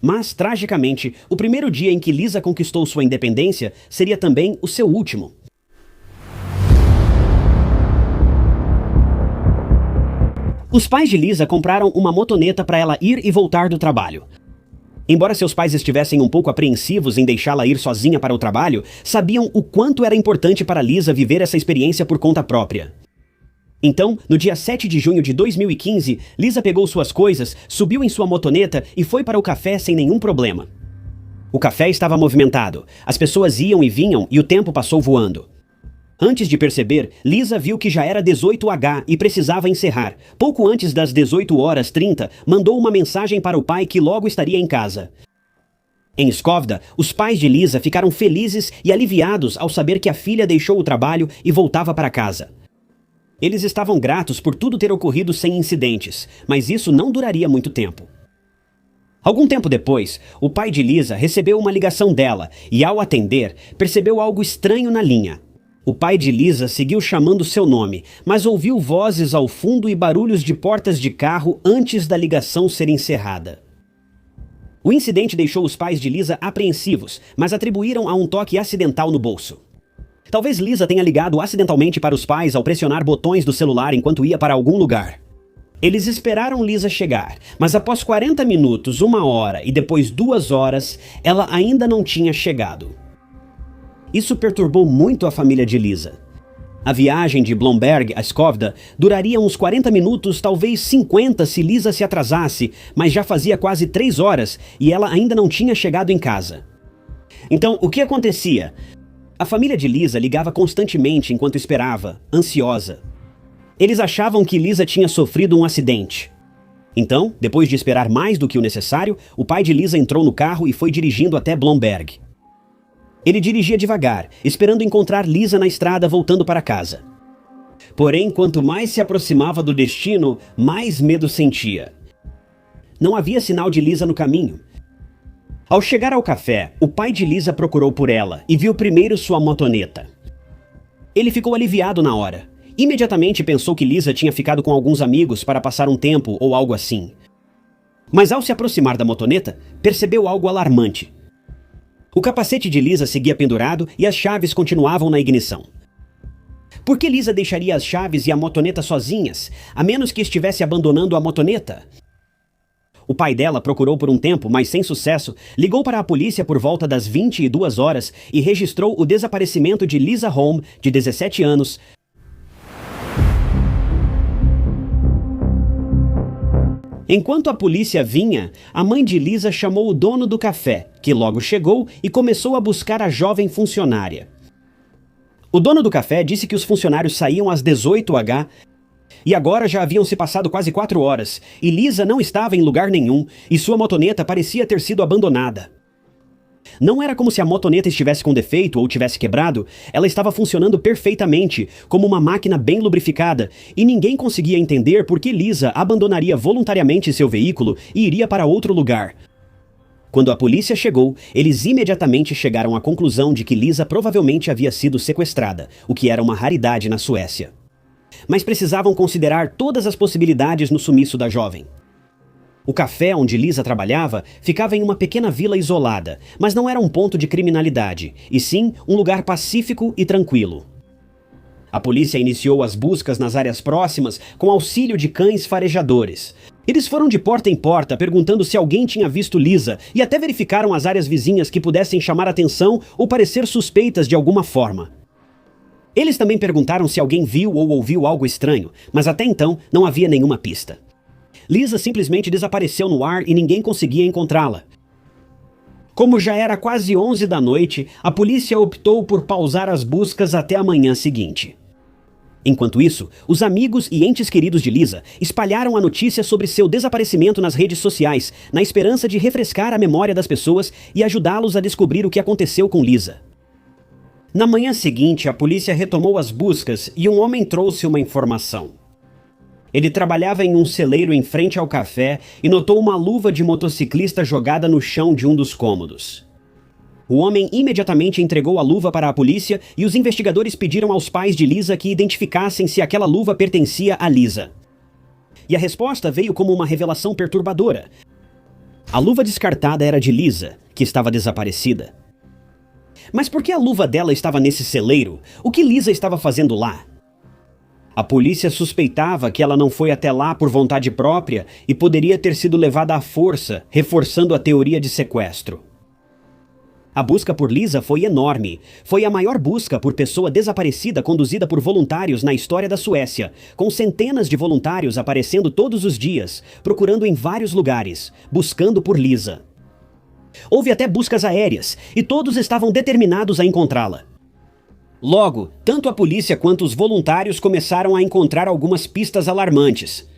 Mas, tragicamente, o primeiro dia em que Lisa conquistou sua independência seria também o seu último. Os pais de Lisa compraram uma motoneta para ela ir e voltar do trabalho. Embora seus pais estivessem um pouco apreensivos em deixá-la ir sozinha para o trabalho, sabiam o quanto era importante para Lisa viver essa experiência por conta própria. Então, no dia 7 de junho de 2015, Lisa pegou suas coisas, subiu em sua motoneta e foi para o café sem nenhum problema. O café estava movimentado, as pessoas iam e vinham e o tempo passou voando. Antes de perceber, Lisa viu que já era 18h e precisava encerrar. Pouco antes das 18h30, mandou uma mensagem para o pai que logo estaria em casa. Em Skövde, os pais de Lisa ficaram felizes e aliviados ao saber que a filha deixou o trabalho e voltava para casa. Eles estavam gratos por tudo ter ocorrido sem incidentes, mas isso não duraria muito tempo. Algum tempo depois, o pai de Lisa recebeu uma ligação dela e, ao atender, percebeu algo estranho na linha. O pai de Lisa seguiu chamando seu nome, mas ouviu vozes ao fundo e barulhos de portas de carro antes da ligação ser encerrada. O incidente deixou os pais de Lisa apreensivos, mas atribuíram a um toque acidental no bolso. Talvez Lisa tenha ligado acidentalmente para os pais ao pressionar botões do celular enquanto ia para algum lugar. Eles esperaram Lisa chegar, mas após 40 minutos, 1 hora e depois 2 horas, ela ainda não tinha chegado. Isso perturbou muito a família de Lisa. A viagem de Blomberg a Skövde duraria uns 40 minutos, talvez 50 se Lisa se atrasasse, mas já fazia quase 3 horas e ela ainda não tinha chegado em casa. Então, o que acontecia? A família de Lisa ligava constantemente enquanto esperava, ansiosa. Eles achavam que Lisa tinha sofrido um acidente. Então, depois de esperar mais do que o necessário, o pai de Lisa entrou no carro e foi dirigindo até Blomberg. Ele dirigia devagar, esperando encontrar Lisa na estrada voltando para casa. Porém, quanto mais se aproximava do destino, mais medo sentia. Não havia sinal de Lisa no caminho. Ao chegar ao café, o pai de Lisa procurou por ela e viu primeiro sua motoneta. Ele ficou aliviado na hora. Imediatamente pensou que Lisa tinha ficado com alguns amigos para passar um tempo ou algo assim. Mas ao se aproximar da motoneta, percebeu algo alarmante. O capacete de Lisa seguia pendurado e as chaves continuavam na ignição. Por que Lisa deixaria as chaves e a motoneta sozinhas, a menos que estivesse abandonando a motoneta? O pai dela procurou por um tempo, mas sem sucesso, ligou para a polícia por volta das 22 horas e registrou o desaparecimento de Lisa Holm, de 17 anos. Enquanto a polícia vinha, a mãe de Lisa chamou o dono do café, que logo chegou e começou a buscar a jovem funcionária. O dono do café disse que os funcionários saíam às 18h e agora já haviam se passado quase 4 horas, e Lisa não estava em lugar nenhum e sua motoneta parecia ter sido abandonada. Não era como se a motoneta estivesse com defeito ou tivesse quebrado, ela estava funcionando perfeitamente, como uma máquina bem lubrificada, e ninguém conseguia entender por que Lisa abandonaria voluntariamente seu veículo e iria para outro lugar. Quando a polícia chegou, eles imediatamente chegaram à conclusão de que Lisa provavelmente havia sido sequestrada, o que era uma raridade na Suécia. Mas precisavam considerar todas as possibilidades no sumiço da jovem. O café onde Lisa trabalhava ficava em uma pequena vila isolada, mas não era um ponto de criminalidade, e sim um lugar pacífico e tranquilo. A polícia iniciou as buscas nas áreas próximas com auxílio de cães farejadores. Eles foram de porta em porta perguntando se alguém tinha visto Lisa e até verificaram as áreas vizinhas que pudessem chamar atenção ou parecer suspeitas de alguma forma. Eles também perguntaram se alguém viu ou ouviu algo estranho, mas até então não havia nenhuma pista. Lisa simplesmente desapareceu no ar e ninguém conseguia encontrá-la. Como já era quase 11 da noite, a polícia optou por pausar as buscas até a manhã seguinte. Enquanto isso, os amigos e entes queridos de Lisa espalharam a notícia sobre seu desaparecimento nas redes sociais, na esperança de refrescar a memória das pessoas e ajudá-los a descobrir o que aconteceu com Lisa. Na manhã seguinte, a polícia retomou as buscas e um homem trouxe uma informação. Ele trabalhava em um celeiro em frente ao café e notou uma luva de motociclista jogada no chão de um dos cômodos. O homem imediatamente entregou a luva para a polícia e os investigadores pediram aos pais de Lisa que identificassem se aquela luva pertencia a Lisa. E a resposta veio como uma revelação perturbadora. A luva descartada era de Lisa, que estava desaparecida. Mas por que a luva dela estava nesse celeiro? O que Lisa estava fazendo lá? A polícia suspeitava que ela não foi até lá por vontade própria e poderia ter sido levada à força, reforçando a teoria de sequestro. A busca por Lisa foi enorme. Foi a maior busca por pessoa desaparecida conduzida por voluntários na história da Suécia, com centenas de voluntários aparecendo todos os dias, procurando em vários lugares, buscando por Lisa. Houve até buscas aéreas, e todos estavam determinados a encontrá-la. Logo, tanto a polícia quanto os voluntários começaram a encontrar algumas pistas alarmantes.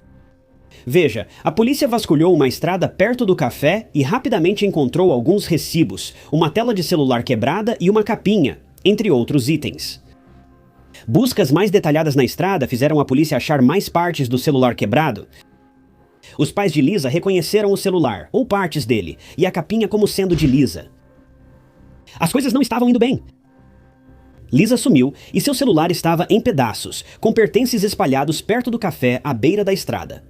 Veja, a polícia vasculhou uma estrada perto do café e rapidamente encontrou alguns recibos, uma tela de celular quebrada e uma capinha, entre outros itens. Buscas mais detalhadas na estrada fizeram a polícia achar mais partes do celular quebrado. Os pais de Lisa reconheceram o celular, ou partes dele, e a capinha como sendo de Lisa. As coisas não estavam indo bem. Lisa sumiu e seu celular estava em pedaços, com pertences espalhados perto do café à beira da estrada.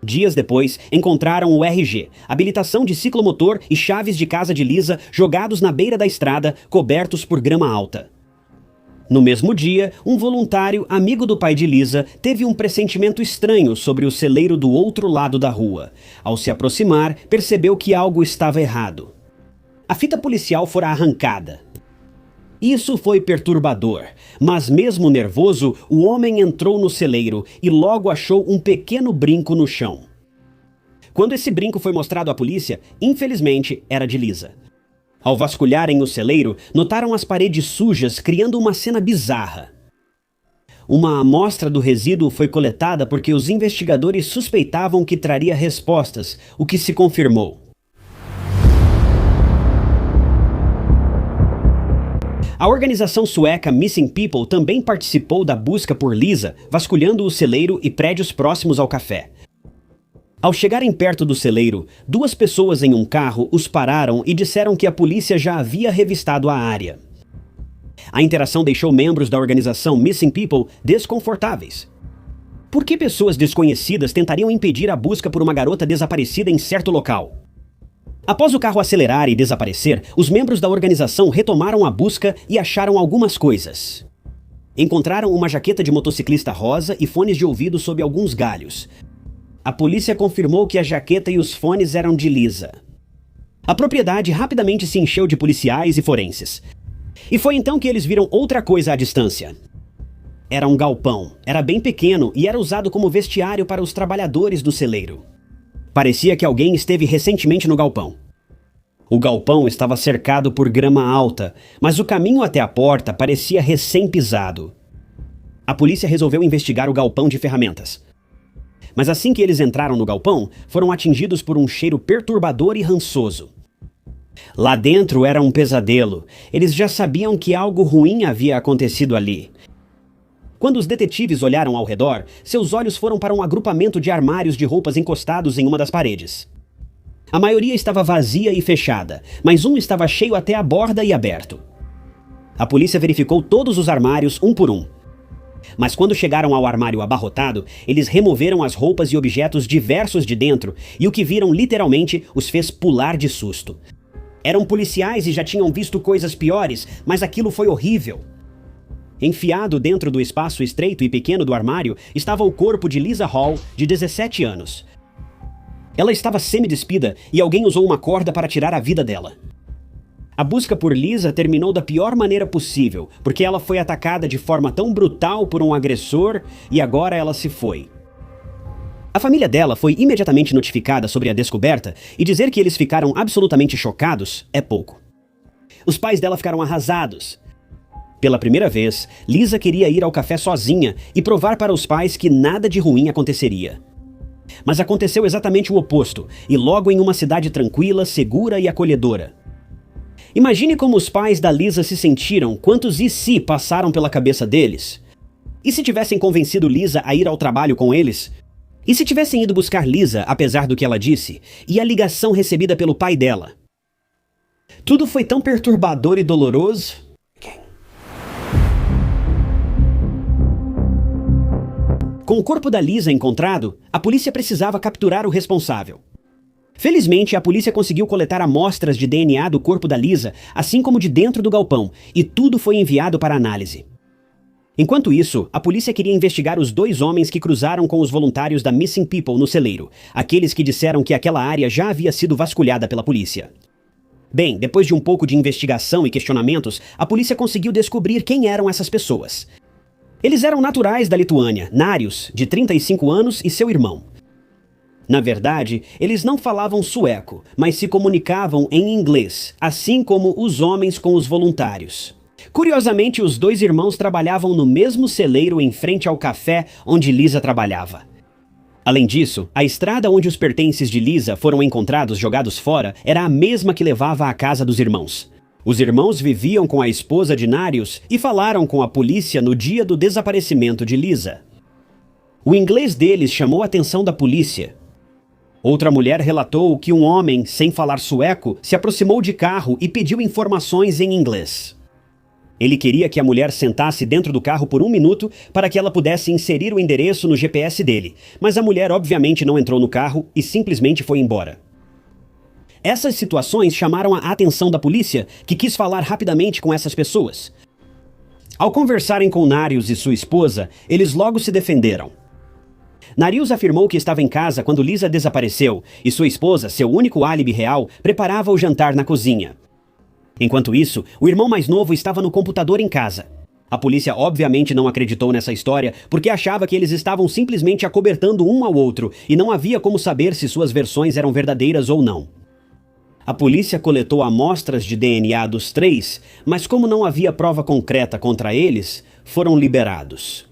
Dias depois, encontraram o RG, habilitação de ciclomotor e chaves de casa de Lisa jogados na beira da estrada, cobertos por grama alta. No mesmo dia, um voluntário, amigo do pai de Lisa, teve um pressentimento estranho sobre o celeiro do outro lado da rua. Ao se aproximar, percebeu que algo estava errado. A fita policial fora arrancada. Isso foi perturbador, mas mesmo nervoso, o homem entrou no celeiro e logo achou um pequeno brinco no chão. Quando esse brinco foi mostrado à polícia, infelizmente era de Lisa. Ao vasculharem o celeiro, notaram as paredes sujas, criando uma cena bizarra. Uma amostra do resíduo foi coletada porque os investigadores suspeitavam que traria respostas, o que se confirmou. A organização sueca Missing People também participou da busca por Lisa, vasculhando o celeiro e prédios próximos ao café. Ao chegarem perto do celeiro, 2 pessoas em um carro os pararam e disseram que a polícia já havia revistado a área. A interação deixou membros da organização Missing People desconfortáveis. Por que pessoas desconhecidas tentariam impedir a busca por uma garota desaparecida em certo local? Após o carro acelerar e desaparecer, os membros da organização retomaram a busca e acharam algumas coisas. Encontraram uma jaqueta de motociclista rosa e fones de ouvido sob alguns galhos. A polícia confirmou que a jaqueta e os fones eram de Lisa. A propriedade rapidamente se encheu de policiais e forenses. E foi então que eles viram outra coisa à distância. Era um galpão, era bem pequeno e era usado como vestiário para os trabalhadores do celeiro. Parecia que alguém esteve recentemente no galpão. O galpão estava cercado por grama alta, mas o caminho até a porta parecia recém-pisado. A polícia resolveu investigar o galpão de ferramentas. Mas assim que eles entraram no galpão, foram atingidos por um cheiro perturbador e rançoso. Lá dentro era um pesadelo. Eles já sabiam que algo ruim havia acontecido ali. Quando os detetives olharam ao redor, seus olhos foram para um agrupamento de armários de roupas encostados em uma das paredes. A maioria estava vazia e fechada, mas um estava cheio até a borda e aberto. A polícia verificou todos os armários um por um. Mas quando chegaram ao armário abarrotado, eles removeram as roupas e objetos diversos de dentro e o que viram literalmente os fez pular de susto. Eram policiais e já tinham visto coisas piores, mas aquilo foi horrível. Enfiado dentro do espaço estreito e pequeno do armário estava o corpo de Lisa Hall, de 17 anos. Ela estava semi-despida e alguém usou uma corda para tirar a vida dela. A busca por Lisa terminou da pior maneira possível, porque ela foi atacada de forma tão brutal por um agressor e agora ela se foi. A família dela foi imediatamente notificada sobre a descoberta e dizer que eles ficaram absolutamente chocados é pouco. Os pais dela ficaram arrasados. Pela primeira vez, Lisa queria ir ao café sozinha e provar para os pais que nada de ruim aconteceria. Mas aconteceu exatamente o oposto, e logo em uma cidade tranquila, segura e acolhedora. Imagine como os pais da Lisa se sentiram, quantos e se passaram pela cabeça deles. E se tivessem convencido Lisa a ir ao trabalho com eles? E se tivessem ido buscar Lisa, apesar do que ela disse? E a ligação recebida pelo pai dela? Tudo foi tão perturbador e doloroso. Com o corpo da Lisa encontrado, a polícia precisava capturar o responsável. Felizmente, a polícia conseguiu coletar amostras de DNA do corpo da Lisa, assim como de dentro do galpão, e tudo foi enviado para análise. Enquanto isso, a polícia queria investigar os 2 homens que cruzaram com os voluntários da Missing People no celeiro, aqueles que disseram que aquela área já havia sido vasculhada pela polícia. Bem, depois de um pouco de investigação e questionamentos, a polícia conseguiu descobrir quem eram essas pessoas. Eles eram naturais da Lituânia, Narius, de 35 anos, e seu irmão. Na verdade, eles não falavam sueco, mas se comunicavam em inglês, assim como os homens com os voluntários. Curiosamente, os dois irmãos trabalhavam no mesmo celeiro em frente ao café onde Lisa trabalhava. Além disso, a estrada onde os pertences de Lisa foram encontrados jogados fora era a mesma que levava à casa dos irmãos. Os irmãos viviam com a esposa de Narius e falaram com a polícia no dia do desaparecimento de Lisa. O inglês deles chamou a atenção da polícia. Outra mulher relatou que um homem, sem falar sueco, se aproximou de carro e pediu informações em inglês. Ele queria que a mulher sentasse dentro do carro por 1 minuto para que ela pudesse inserir o endereço no GPS dele, mas a mulher obviamente não entrou no carro e simplesmente foi embora. Essas situações chamaram a atenção da polícia, que quis falar rapidamente com essas pessoas. Ao conversarem com Narius e sua esposa, eles logo se defenderam. Narius afirmou que estava em casa quando Lisa desapareceu e sua esposa, seu único álibi real, preparava o jantar na cozinha. Enquanto isso, o irmão mais novo estava no computador em casa. A polícia obviamente não acreditou nessa história porque achava que eles estavam simplesmente acobertando um ao outro e não havia como saber se suas versões eram verdadeiras ou não. A polícia coletou amostras de DNA dos 3, mas como não havia prova concreta contra eles, foram liberados.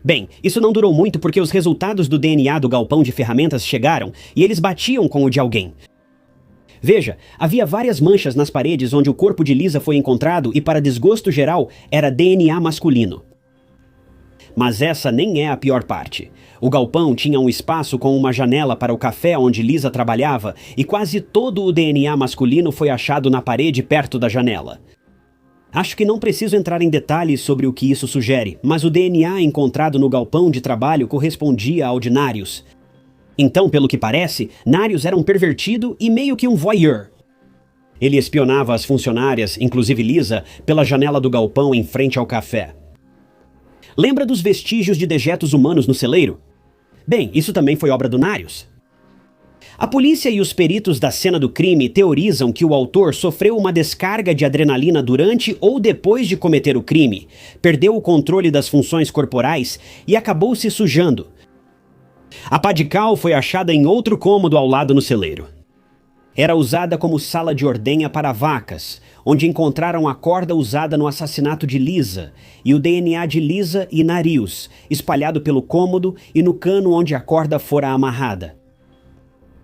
Bem, isso não durou muito porque os resultados do DNA do galpão de ferramentas chegaram e eles batiam com o de alguém. Veja, havia várias manchas nas paredes onde o corpo de Lisa foi encontrado e, para desgosto geral, era DNA masculino. Mas essa nem é a pior parte. O galpão tinha um espaço com uma janela para o café onde Lisa trabalhava e quase todo o DNA masculino foi achado na parede perto da janela. Acho que não preciso entrar em detalhes sobre o que isso sugere, mas o DNA encontrado no galpão de trabalho correspondia ao de Narius. Então, pelo que parece, Narius era um pervertido e meio que um voyeur. Ele espionava as funcionárias, inclusive Lisa, pela janela do galpão em frente ao café. Lembra dos vestígios de dejetos humanos no celeiro? Bem, isso também foi obra do Narius. A polícia e os peritos da cena do crime teorizam que o autor sofreu uma descarga de adrenalina durante ou depois de cometer o crime, perdeu o controle das funções corporais e acabou se sujando. A pá de cal foi achada em outro cômodo ao lado no celeiro. Era usada como sala de ordenha para vacas, onde encontraram a corda usada no assassinato de Lisa e o DNA de Lisa e Narius, espalhado pelo cômodo e no cano onde a corda fora amarrada.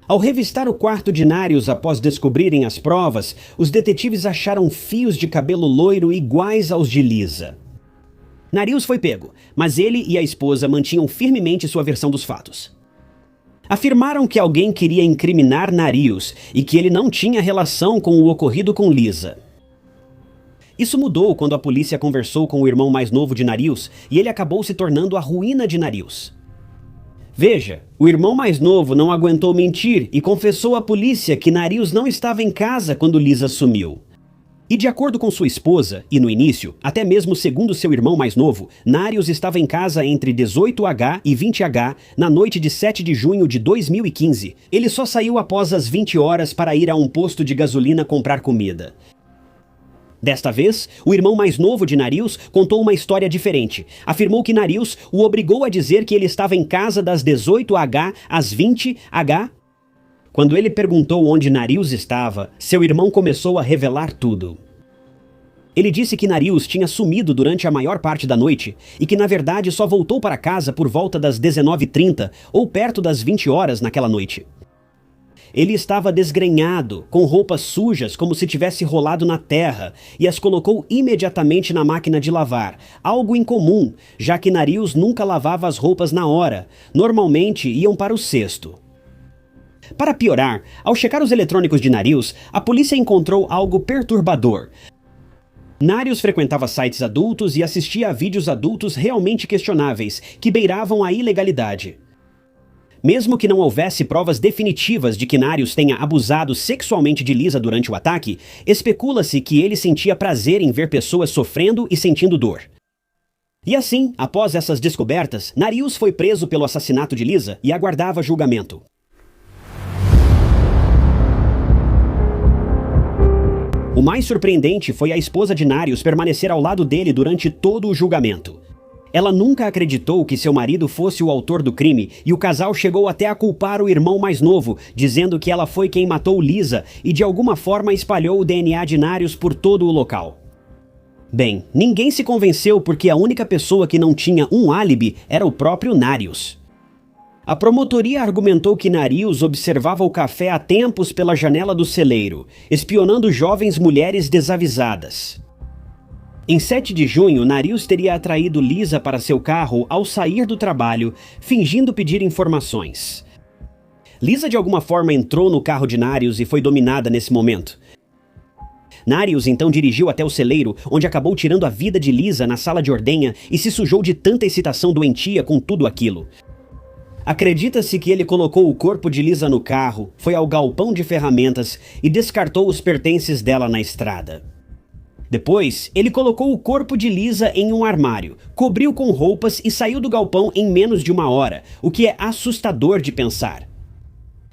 Ao revistar o quarto de Narius após descobrirem as provas, os detetives acharam fios de cabelo loiro iguais aos de Lisa. Narius foi pego, mas ele e a esposa mantinham firmemente sua versão dos fatos. Afirmaram que alguém queria incriminar Narius e que ele não tinha relação com o ocorrido com Lisa. Isso mudou quando a polícia conversou com o irmão mais novo de Narius e ele acabou se tornando a ruína de Narius. Veja, o irmão mais novo não aguentou mentir e confessou à polícia que Narius não estava em casa quando Lisa sumiu. E de acordo com sua esposa, e no início, até mesmo segundo seu irmão mais novo, Narius estava em casa entre 18h e 20h na noite de 7 de junho de 2015. Ele só saiu após as 20 horas para ir a um posto de gasolina comprar comida. Desta vez, o irmão mais novo de Narius contou uma história diferente. Afirmou que Narius o obrigou a dizer que ele estava em casa das 18h às 20h. Quando ele perguntou onde Narius estava, seu irmão começou a revelar tudo. Ele disse que Narius tinha sumido durante a maior parte da noite e que na verdade só voltou para casa por volta das 19h30 ou perto das 20 horas naquela noite. Ele estava desgrenhado, com roupas sujas como se tivesse rolado na terra, e as colocou imediatamente na máquina de lavar, algo incomum, já que Narius nunca lavava as roupas na hora, normalmente iam para o cesto. Para piorar, ao checar os eletrônicos de Narius, a polícia encontrou algo perturbador. Narius frequentava sites adultos e assistia a vídeos adultos realmente questionáveis, que beiravam a ilegalidade. Mesmo que não houvesse provas definitivas de que Narius tenha abusado sexualmente de Lisa durante o ataque, especula-se que ele sentia prazer em ver pessoas sofrendo e sentindo dor. E assim, após essas descobertas, Narius foi preso pelo assassinato de Lisa e aguardava julgamento. mais surpreendente foi a esposa de Narius permanecer ao lado dele durante todo o julgamento. Ela nunca acreditou que seu marido fosse o autor do crime e o casal chegou até a culpar o irmão mais novo, dizendo que ela foi quem matou Lisa e de alguma forma espalhou o DNA de Narius por todo o local. Bem, ninguém se convenceu porque a única pessoa que não tinha um álibi era o próprio Narius. A promotoria argumentou que Narius observava o café há tempos pela janela do celeiro, espionando jovens mulheres desavisadas. Em 7 de junho, Narius teria atraído Lisa para seu carro ao sair do trabalho, fingindo pedir informações. Lisa de alguma forma entrou no carro de Narius e foi dominada nesse momento. Narius então dirigiu até o celeiro, onde acabou tirando a vida de Lisa na sala de ordenha e se sujou de tanta excitação doentia com tudo aquilo. Acredita-se que ele colocou o corpo de Lisa no carro, foi ao galpão de ferramentas e descartou os pertences dela na estrada. Depois, ele colocou o corpo de Lisa em um armário, cobriu com roupas e saiu do galpão em menos de 1 hora, o que é assustador de pensar.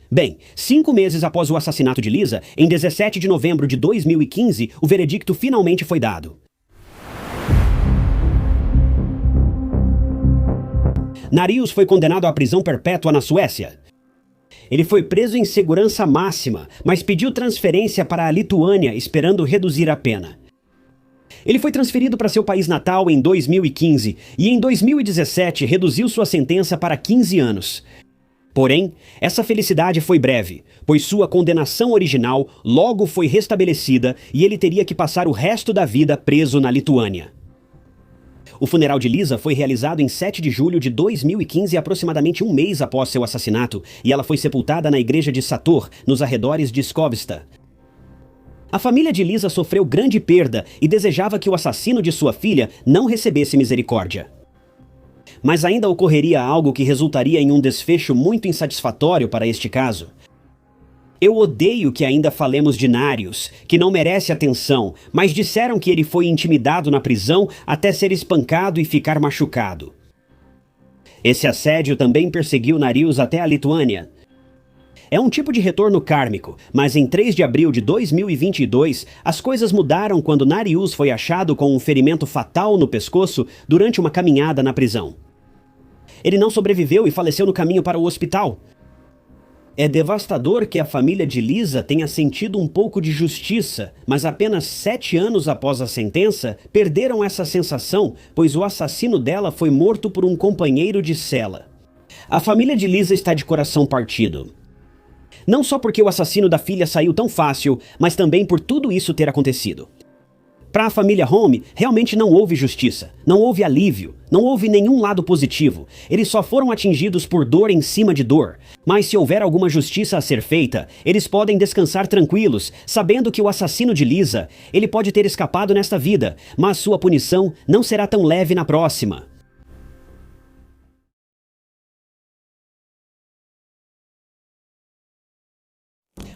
Bem, 5 meses após o assassinato de Lisa, em 17 de novembro de 2015, o veredicto finalmente foi dado. Narius foi condenado à prisão perpétua na Suécia. Ele foi preso em segurança máxima, mas pediu transferência para a Lituânia, esperando reduzir a pena. Ele foi transferido para seu país natal em 2015 e em 2017 reduziu sua sentença para 15 anos. Porém, essa felicidade foi breve, pois sua condenação original logo foi restabelecida e ele teria que passar o resto da vida preso na Lituânia. O funeral de Lisa foi realizado em 7 de julho de 2015, aproximadamente 1 mês após seu assassinato, e ela foi sepultada na igreja de Sator, nos arredores de Skovsta. A família de Lisa sofreu grande perda e desejava que o assassino de sua filha não recebesse misericórdia. Mas ainda ocorreria algo que resultaria em um desfecho muito insatisfatório para este caso. Eu odeio que ainda falemos de Narius, que não merece atenção, mas disseram que ele foi intimidado na prisão até ser espancado e ficar machucado. Esse assédio também perseguiu Narius até a Lituânia. É um tipo de retorno kármico, mas em 3 de abril de 2022, as coisas mudaram quando Narius foi achado com um ferimento fatal no pescoço durante uma caminhada na prisão. Ele não sobreviveu e faleceu no caminho para o hospital. É devastador que a família de Lisa tenha sentido um pouco de justiça, mas apenas 7 anos após a sentença, perderam essa sensação, pois o assassino dela foi morto por um companheiro de cela. A família de Lisa está de coração partido. Não só porque o assassino da filha saiu tão fácil, mas também por tudo isso ter acontecido. Para a família Holm, realmente não houve justiça, não houve alívio, não houve nenhum lado positivo. Eles só foram atingidos por dor em cima de dor. Mas se houver alguma justiça a ser feita, eles podem descansar tranquilos, sabendo que o assassino de Lisa, ele pode ter escapado nesta vida, mas sua punição não será tão leve na próxima.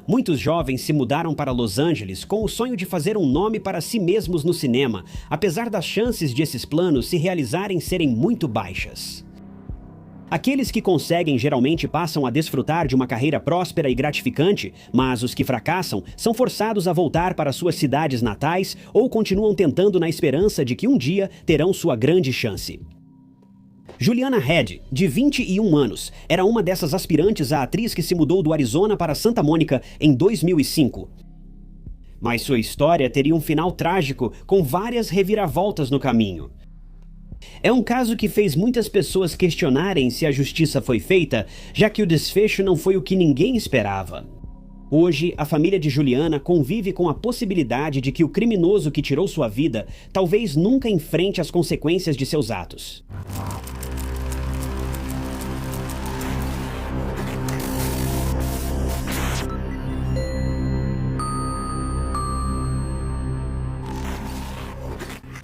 Muitos jovens se mudaram para Los Angeles com o sonho de fazer um nome para si mesmos no cinema, apesar das chances de esses planos se realizarem serem muito baixas. Aqueles que conseguem geralmente passam a desfrutar de uma carreira próspera e gratificante, mas os que fracassam são forçados a voltar para suas cidades natais ou continuam tentando na esperança de que um dia terão sua grande chance. Juliana Head, de 21 anos, era uma dessas aspirantes à atriz que se mudou do Arizona para Santa Mônica em 2005. Mas sua história teria um final trágico, com várias reviravoltas no caminho. É um caso que fez muitas pessoas questionarem se a justiça foi feita, já que o desfecho não foi o que ninguém esperava. Hoje, a família de Juliana convive com a possibilidade de que o criminoso que tirou sua vida talvez nunca enfrente as consequências de seus atos.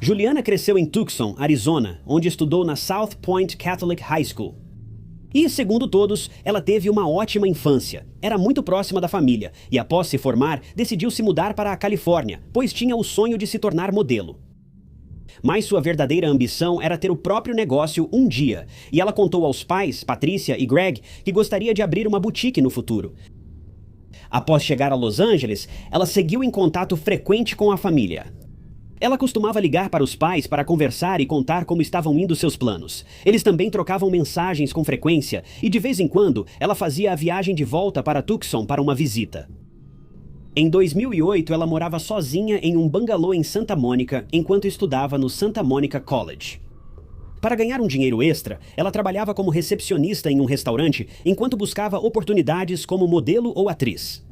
Juliana cresceu em Tucson, Arizona, onde estudou na South Point Catholic High School. E, segundo todos, ela teve uma ótima infância. Era muito próxima da família e, após se formar, decidiu se mudar para a Califórnia, pois tinha o sonho de se tornar modelo. Mas sua verdadeira ambição era ter o próprio negócio um dia, e ela contou aos pais, Patrícia e Greg, que gostaria de abrir uma boutique no futuro. Após chegar a Los Angeles, ela seguiu em contato frequente com a família. Ela costumava ligar para os pais para conversar e contar como estavam indo seus planos. Eles também trocavam mensagens com frequência e, de vez em quando, ela fazia a viagem de volta para Tucson para uma visita. Em 2008, ela morava sozinha em um bangalô em Santa Mônica enquanto estudava no Santa Monica College. Para ganhar um dinheiro extra, ela trabalhava como recepcionista em um restaurante enquanto buscava oportunidades como modelo ou atriz.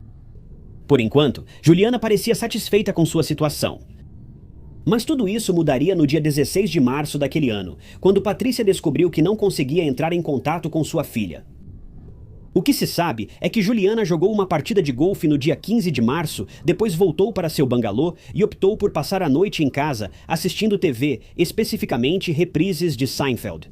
Por enquanto, Juliana parecia satisfeita com sua situação. Mas tudo isso mudaria no dia 16 de março daquele ano, quando Patrícia descobriu que não conseguia entrar em contato com sua filha. O que se sabe é que Juliana jogou uma partida de golfe no dia 15 de março, depois voltou para seu bangalô e optou por passar a noite em casa assistindo TV, especificamente reprises de Seinfeld.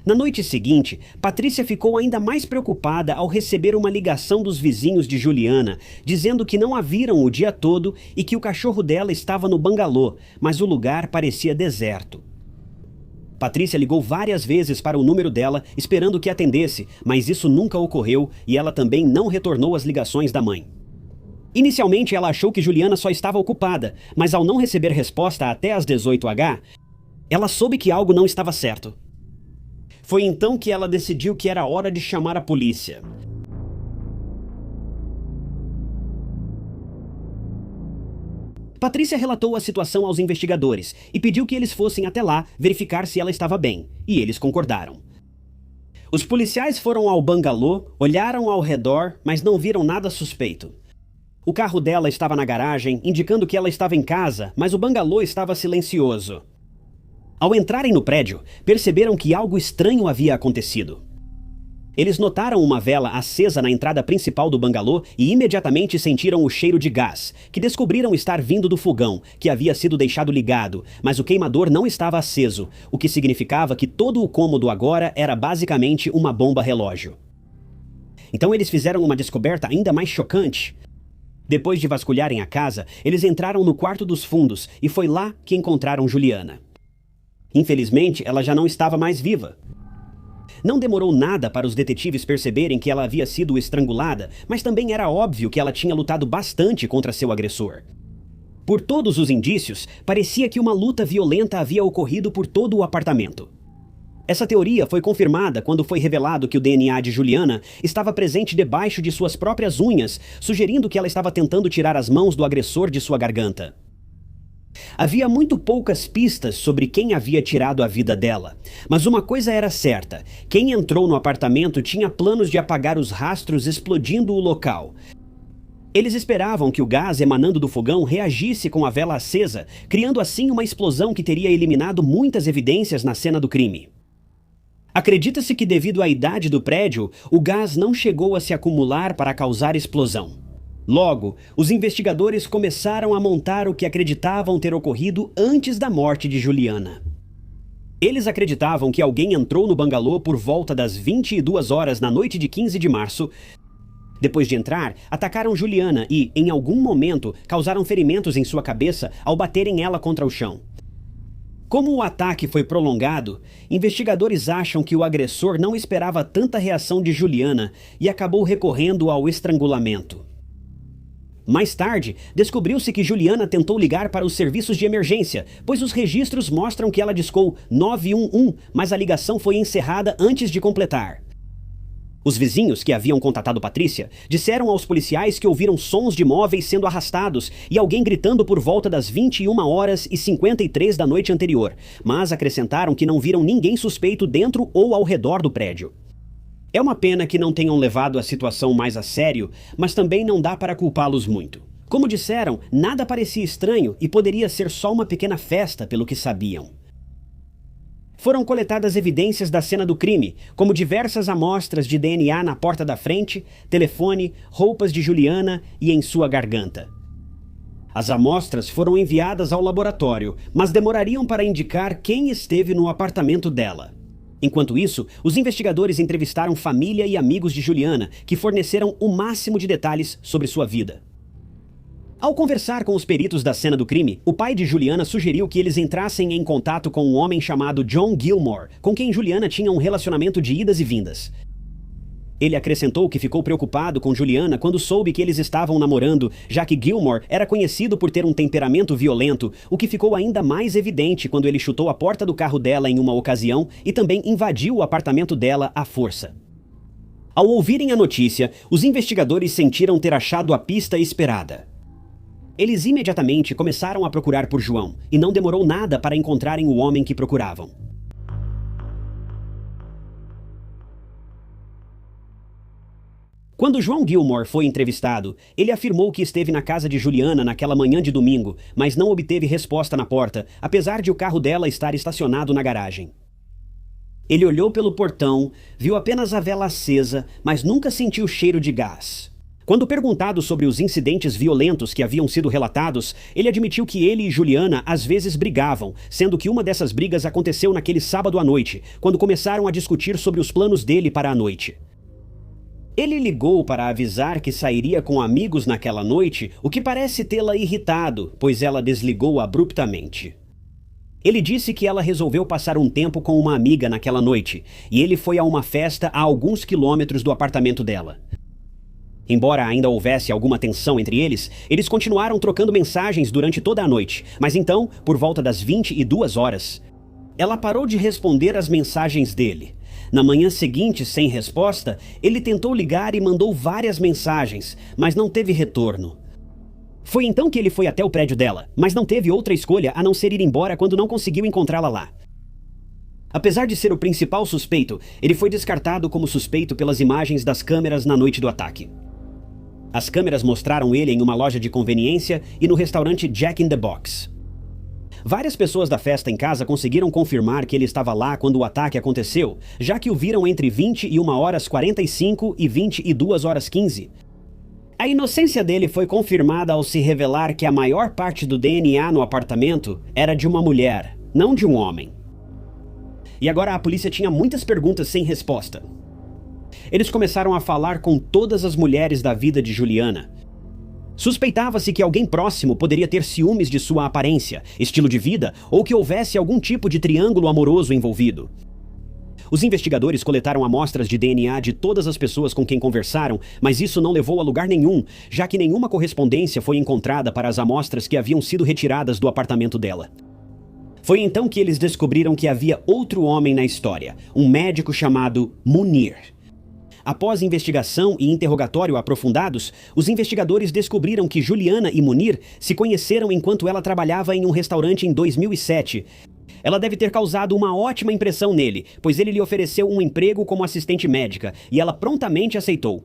Na noite seguinte, Patrícia ficou ainda mais preocupada ao receber uma ligação dos vizinhos de Juliana, dizendo que não a viram o dia todo e que o cachorro dela estava no bangalô, mas o lugar parecia deserto. Patrícia ligou várias vezes para o número dela, esperando que atendesse, mas isso nunca ocorreu e ela também não retornou as ligações da mãe. Inicialmente, ela achou que Juliana só estava ocupada, mas ao não receber resposta até às 18h, ela soube que algo não estava certo. Foi então que ela decidiu que era hora de chamar a polícia. Patrícia relatou a situação aos investigadores e pediu que eles fossem até lá verificar se ela estava bem, e eles concordaram. Os policiais foram ao bangalô, olharam ao redor, mas não viram nada suspeito. O carro dela estava na garagem, indicando que ela estava em casa, mas o bangalô estava silencioso. Ao entrarem no prédio, perceberam que algo estranho havia acontecido. Eles notaram uma vela acesa na entrada principal do bangalô e imediatamente sentiram o cheiro de gás, que descobriram estar vindo do fogão, que havia sido deixado ligado, mas o queimador não estava aceso, o que significava que todo o cômodo agora era basicamente uma bomba relógio. Então eles fizeram uma descoberta ainda mais chocante. Depois de vasculharem a casa, eles entraram no quarto dos fundos e foi lá que encontraram Juliana. Infelizmente, ela já não estava mais viva. Não demorou nada para os detetives perceberem que ela havia sido estrangulada, mas também era óbvio que ela tinha lutado bastante contra seu agressor. Por todos os indícios, parecia que uma luta violenta havia ocorrido por todo o apartamento. Essa teoria foi confirmada quando foi revelado que o DNA de Juliana estava presente debaixo de suas próprias unhas, sugerindo que ela estava tentando tirar as mãos do agressor de sua garganta. Havia muito poucas pistas sobre quem havia tirado a vida dela, mas uma coisa era certa: quem entrou no apartamento tinha planos de apagar os rastros explodindo o local. Eles esperavam que o gás emanando do fogão reagisse com a vela acesa, criando assim uma explosão que teria eliminado muitas evidências na cena do crime. Acredita-se que, devido à idade do prédio, o gás não chegou a se acumular para causar explosão. Logo, os investigadores começaram a montar o que acreditavam ter ocorrido antes da morte de Juliana. Eles acreditavam que alguém entrou no bangalô por volta das 22 horas na noite de 15 de março. Depois de entrar, atacaram Juliana e, em algum momento, causaram ferimentos em sua cabeça ao baterem ela contra o chão. Como o ataque foi prolongado, investigadores acham que o agressor não esperava tanta reação de Juliana e acabou recorrendo ao estrangulamento. Mais tarde, descobriu-se que Juliana tentou ligar para os serviços de emergência, pois os registros mostram que ela discou 911, mas a ligação foi encerrada antes de completar. Os vizinhos que haviam contatado Patrícia disseram aos policiais que ouviram sons de móveis sendo arrastados e alguém gritando por volta das 21h53 da noite anterior, mas acrescentaram que não viram ninguém suspeito dentro ou ao redor do prédio. É uma pena que não tenham levado a situação mais a sério, mas também não dá para culpá-los muito. Como disseram, nada parecia estranho e poderia ser só uma pequena festa pelo que sabiam. Foram coletadas evidências da cena do crime, como diversas amostras de DNA na porta da frente, telefone, roupas de Juliana e em sua garganta. As amostras foram enviadas ao laboratório, mas demorariam para indicar quem esteve no apartamento dela. Enquanto isso, os investigadores entrevistaram família e amigos de Juliana, que forneceram o máximo de detalhes sobre sua vida. Ao conversar com os peritos da cena do crime, o pai de Juliana sugeriu que eles entrassem em contato com um homem chamado John Gilmore, com quem Juliana tinha um relacionamento de idas e vindas. Ele acrescentou que ficou preocupado com Juliana quando soube que eles estavam namorando, já que Gilmore era conhecido por ter um temperamento violento, o que ficou ainda mais evidente quando ele chutou a porta do carro dela em uma ocasião e também invadiu o apartamento dela à força. Ao ouvirem a notícia, os investigadores sentiram ter achado a pista esperada. Eles imediatamente começaram a procurar por João, e não demorou nada para encontrarem o homem que procuravam. Quando João Gilmore foi entrevistado, ele afirmou que esteve na casa de Juliana naquela manhã de domingo, mas não obteve resposta na porta, apesar de o carro dela estar estacionado na garagem. Ele olhou pelo portão, viu apenas a vela acesa, mas nunca sentiu cheiro de gás. Quando perguntado sobre os incidentes violentos que haviam sido relatados, ele admitiu que ele e Juliana às vezes brigavam, sendo que uma dessas brigas aconteceu naquele sábado à noite, quando começaram a discutir sobre os planos dele para a noite. Ele ligou para avisar que sairia com amigos naquela noite, o que parece tê-la irritado, pois ela desligou abruptamente. Ele disse que ela resolveu passar um tempo com uma amiga naquela noite, e ele foi a uma festa a alguns quilômetros do apartamento dela. Embora ainda houvesse alguma tensão entre eles, eles continuaram trocando mensagens durante toda a noite, mas então, por volta das 22 horas, ela parou de responder às mensagens dele. Na manhã seguinte, sem resposta, ele tentou ligar e mandou várias mensagens, mas não teve retorno. Foi então que ele foi até o prédio dela, mas não teve outra escolha a não ser ir embora quando não conseguiu encontrá-la lá. Apesar de ser o principal suspeito, ele foi descartado como suspeito pelas imagens das câmeras na noite do ataque. As câmeras mostraram ele em uma loja de conveniência e no restaurante Jack in the Box. Várias pessoas da festa em casa conseguiram confirmar que ele estava lá quando o ataque aconteceu, já que o viram entre 21h45 e 22h15. A inocência dele foi confirmada ao se revelar que a maior parte do DNA no apartamento era de uma mulher, não de um homem. E agora a polícia tinha muitas perguntas sem resposta. Eles começaram a falar com todas as mulheres da vida de Juliana. Suspeitava-se que alguém próximo poderia ter ciúmes de sua aparência, estilo de vida ou que houvesse algum tipo de triângulo amoroso envolvido. Os investigadores coletaram amostras de DNA de todas as pessoas com quem conversaram, mas isso não levou a lugar nenhum, já que nenhuma correspondência foi encontrada para as amostras que haviam sido retiradas do apartamento dela. Foi então que eles descobriram que havia outro homem na história, um médico chamado Munir. Após investigação e interrogatório aprofundados, os investigadores descobriram que Juliana e Munir se conheceram enquanto ela trabalhava em um restaurante em 2007. Ela deve ter causado uma ótima impressão nele, pois ele lhe ofereceu um emprego como assistente médica e ela prontamente aceitou.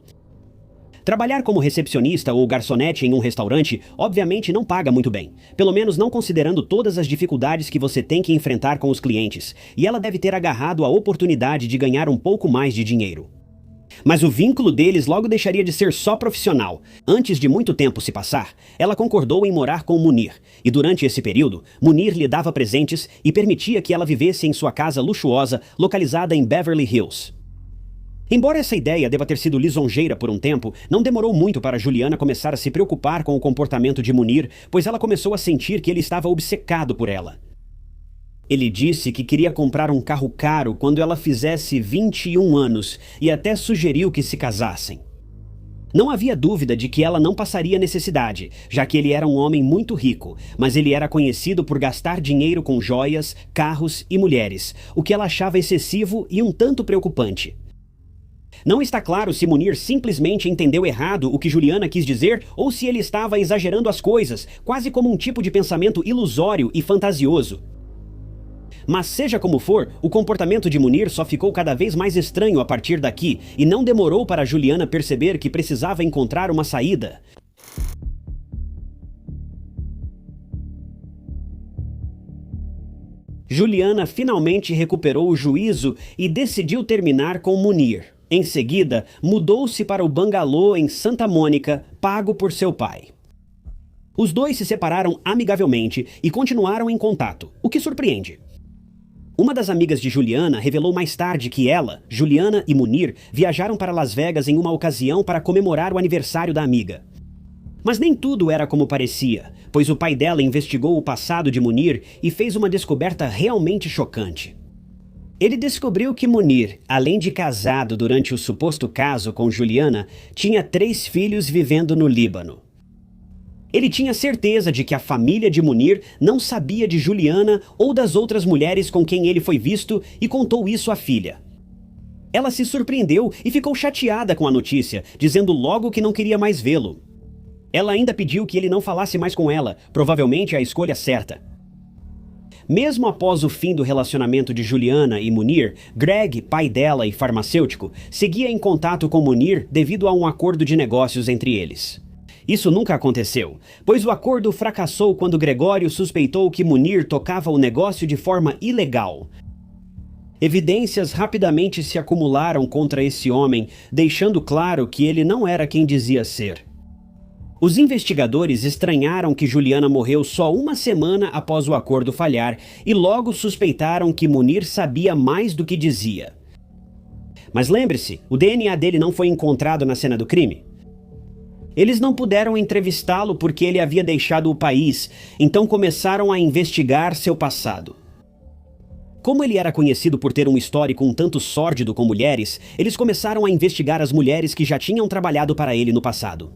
Trabalhar como recepcionista ou garçonete em um restaurante obviamente não paga muito bem, pelo menos não considerando todas as dificuldades que você tem que enfrentar com os clientes, e ela deve ter agarrado a oportunidade de ganhar um pouco mais de dinheiro. Mas o vínculo deles logo deixaria de ser só profissional. Antes de muito tempo se passar, ela concordou em morar com Munir, e durante esse período, Munir lhe dava presentes e permitia que ela vivesse em sua casa luxuosa, localizada em Beverly Hills. Embora essa ideia deva ter sido lisonjeira por um tempo, não demorou muito para Juliana começar a se preocupar com o comportamento de Munir, pois ela começou a sentir que ele estava obcecado por ela. Ele disse que queria comprar um carro caro quando ela fizesse 21 anos e até sugeriu que se casassem. Não havia dúvida de que ela não passaria necessidade, já que ele era um homem muito rico, mas ele era conhecido por gastar dinheiro com joias, carros e mulheres, o que ela achava excessivo e um tanto preocupante. Não está claro se Munir simplesmente entendeu errado o que Juliana quis dizer ou se ele estava exagerando as coisas, quase como um tipo de pensamento ilusório e fantasioso. Mas seja como for, o comportamento de Munir só ficou cada vez mais estranho a partir daqui, e não demorou para Juliana perceber que precisava encontrar uma saída. Juliana finalmente recuperou o juízo e decidiu terminar com Munir. Em seguida, mudou-se para o bangalô em Santa Mônica, pago por seu pai. Os dois se separaram amigavelmente e continuaram em contato, o que surpreende. Uma das amigas de Juliana revelou mais tarde que ela, Juliana e Munir viajaram para Las Vegas em uma ocasião para comemorar o aniversário da amiga. Mas nem tudo era como parecia, pois o pai dela investigou o passado de Munir e fez uma descoberta realmente chocante. Ele descobriu que Munir, além de casado durante o suposto caso com Juliana, tinha 3 filhos vivendo no Líbano. Ele tinha certeza de que a família de Munir não sabia de Juliana ou das outras mulheres com quem ele foi visto e contou isso à filha. Ela se surpreendeu e ficou chateada com a notícia, dizendo logo que não queria mais vê-lo. Ela ainda pediu que ele não falasse mais com ela, provavelmente a escolha certa. Mesmo após o fim do relacionamento de Juliana e Munir, Greg, pai dela e farmacêutico, seguia em contato com Munir devido a um acordo de negócios entre eles. Isso nunca aconteceu, pois o acordo fracassou quando Gregório suspeitou que Munir tocava o negócio de forma ilegal. Evidências rapidamente se acumularam contra esse homem, deixando claro que ele não era quem dizia ser. Os investigadores estranharam que Juliana morreu só uma semana após o acordo falhar e logo suspeitaram que Munir sabia mais do que dizia. Mas lembre-se, o DNA dele não foi encontrado na cena do crime. Eles não puderam entrevistá-lo porque ele havia deixado o país, então começaram a investigar seu passado. Como ele era conhecido por ter um histórico um tanto sórdido com mulheres, eles começaram a investigar as mulheres que já tinham trabalhado para ele no passado.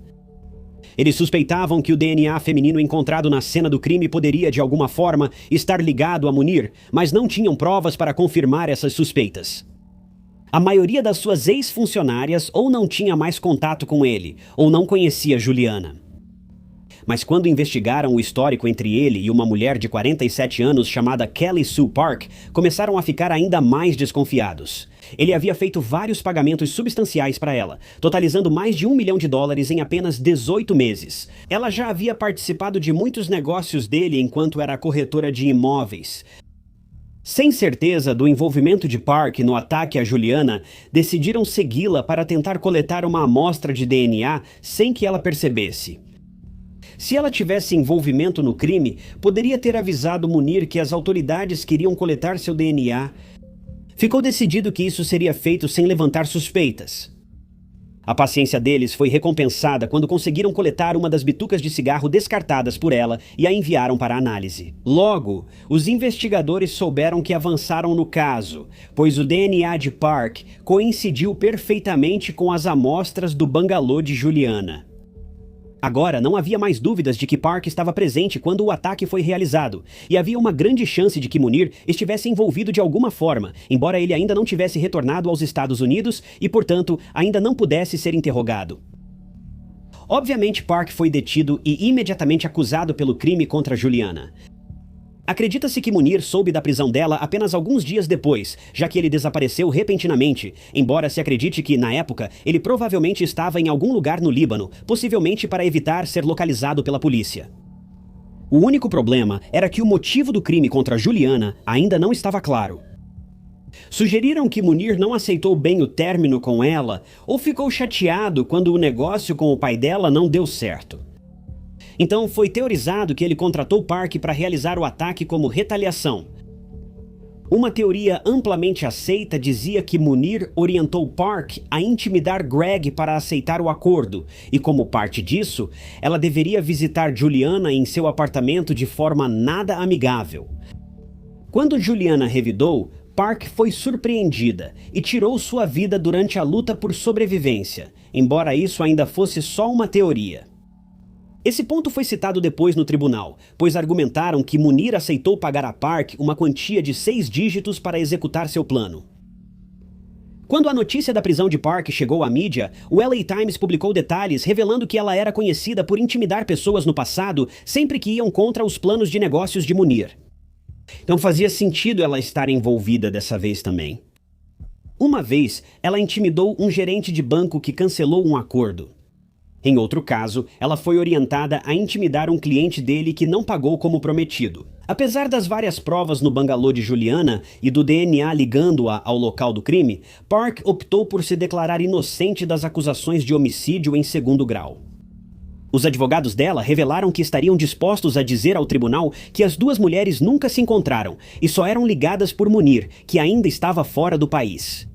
Eles suspeitavam que o DNA feminino encontrado na cena do crime poderia, de alguma forma, estar ligado a Munir, mas não tinham provas para confirmar essas suspeitas. A maioria das suas ex-funcionárias ou não tinha mais contato com ele, ou não conhecia Juliana. Mas quando investigaram o histórico entre ele e uma mulher de 47 anos chamada Kelly Sue Park, começaram a ficar ainda mais desconfiados. Ele havia feito vários pagamentos substanciais para ela, totalizando mais de $1 milhão em apenas 18 meses. Ela já havia participado de muitos negócios dele enquanto era corretora de imóveis. Sem certeza do envolvimento de Park no ataque a Juliana, decidiram segui-la para tentar coletar uma amostra de DNA sem que ela percebesse. Se ela tivesse envolvimento no crime, poderia ter avisado Munir que as autoridades queriam coletar seu DNA. Ficou decidido que isso seria feito sem levantar suspeitas. A paciência deles foi recompensada quando conseguiram coletar uma das bitucas de cigarro descartadas por ela e a enviaram para análise. Logo, os investigadores souberam que avançaram no caso, pois o DNA de Park coincidiu perfeitamente com as amostras do bangalô de Juliana. Agora, não havia mais dúvidas de que Park estava presente quando o ataque foi realizado, e havia uma grande chance de que Munir estivesse envolvido de alguma forma, embora ele ainda não tivesse retornado aos Estados Unidos e, portanto, ainda não pudesse ser interrogado. Obviamente, Park foi detido e imediatamente acusado pelo crime contra Juliana. Acredita-se que Munir soube da prisão dela apenas alguns dias depois, já que ele desapareceu repentinamente, embora se acredite que, na época, ele provavelmente estava em algum lugar no Líbano, possivelmente para evitar ser localizado pela polícia. O único problema era que o motivo do crime contra Juliana ainda não estava claro. Sugeriram que Munir não aceitou bem o término com ela ou ficou chateado quando o negócio com o pai dela não deu certo. Então foi teorizado que ele contratou Park para realizar o ataque como retaliação. Uma teoria amplamente aceita dizia que Munir orientou Park a intimidar Greg para aceitar o acordo, e como parte disso, ela deveria visitar Juliana em seu apartamento de forma nada amigável. Quando Juliana revidou, Park foi surpreendida e tirou sua vida durante a luta por sobrevivência, embora isso ainda fosse só uma teoria. Esse ponto foi citado depois no tribunal, pois argumentaram que Munir aceitou pagar a Park uma quantia de 6 dígitos para executar seu plano. Quando a notícia da prisão de Park chegou à mídia, o LA Times publicou detalhes revelando que ela era conhecida por intimidar pessoas no passado sempre que iam contra os planos de negócios de Munir. Então fazia sentido ela estar envolvida dessa vez também. Uma vez, ela intimidou um gerente de banco que cancelou um acordo. Em outro caso, ela foi orientada a intimidar um cliente dele que não pagou como prometido. Apesar das várias provas no bangalô de Juliana e do DNA ligando-a ao local do crime, Park optou por se declarar inocente das acusações de homicídio em segundo grau. Os advogados dela revelaram que estariam dispostos a dizer ao tribunal que as duas mulheres nunca se encontraram e só eram ligadas por Munir, que ainda estava fora do país.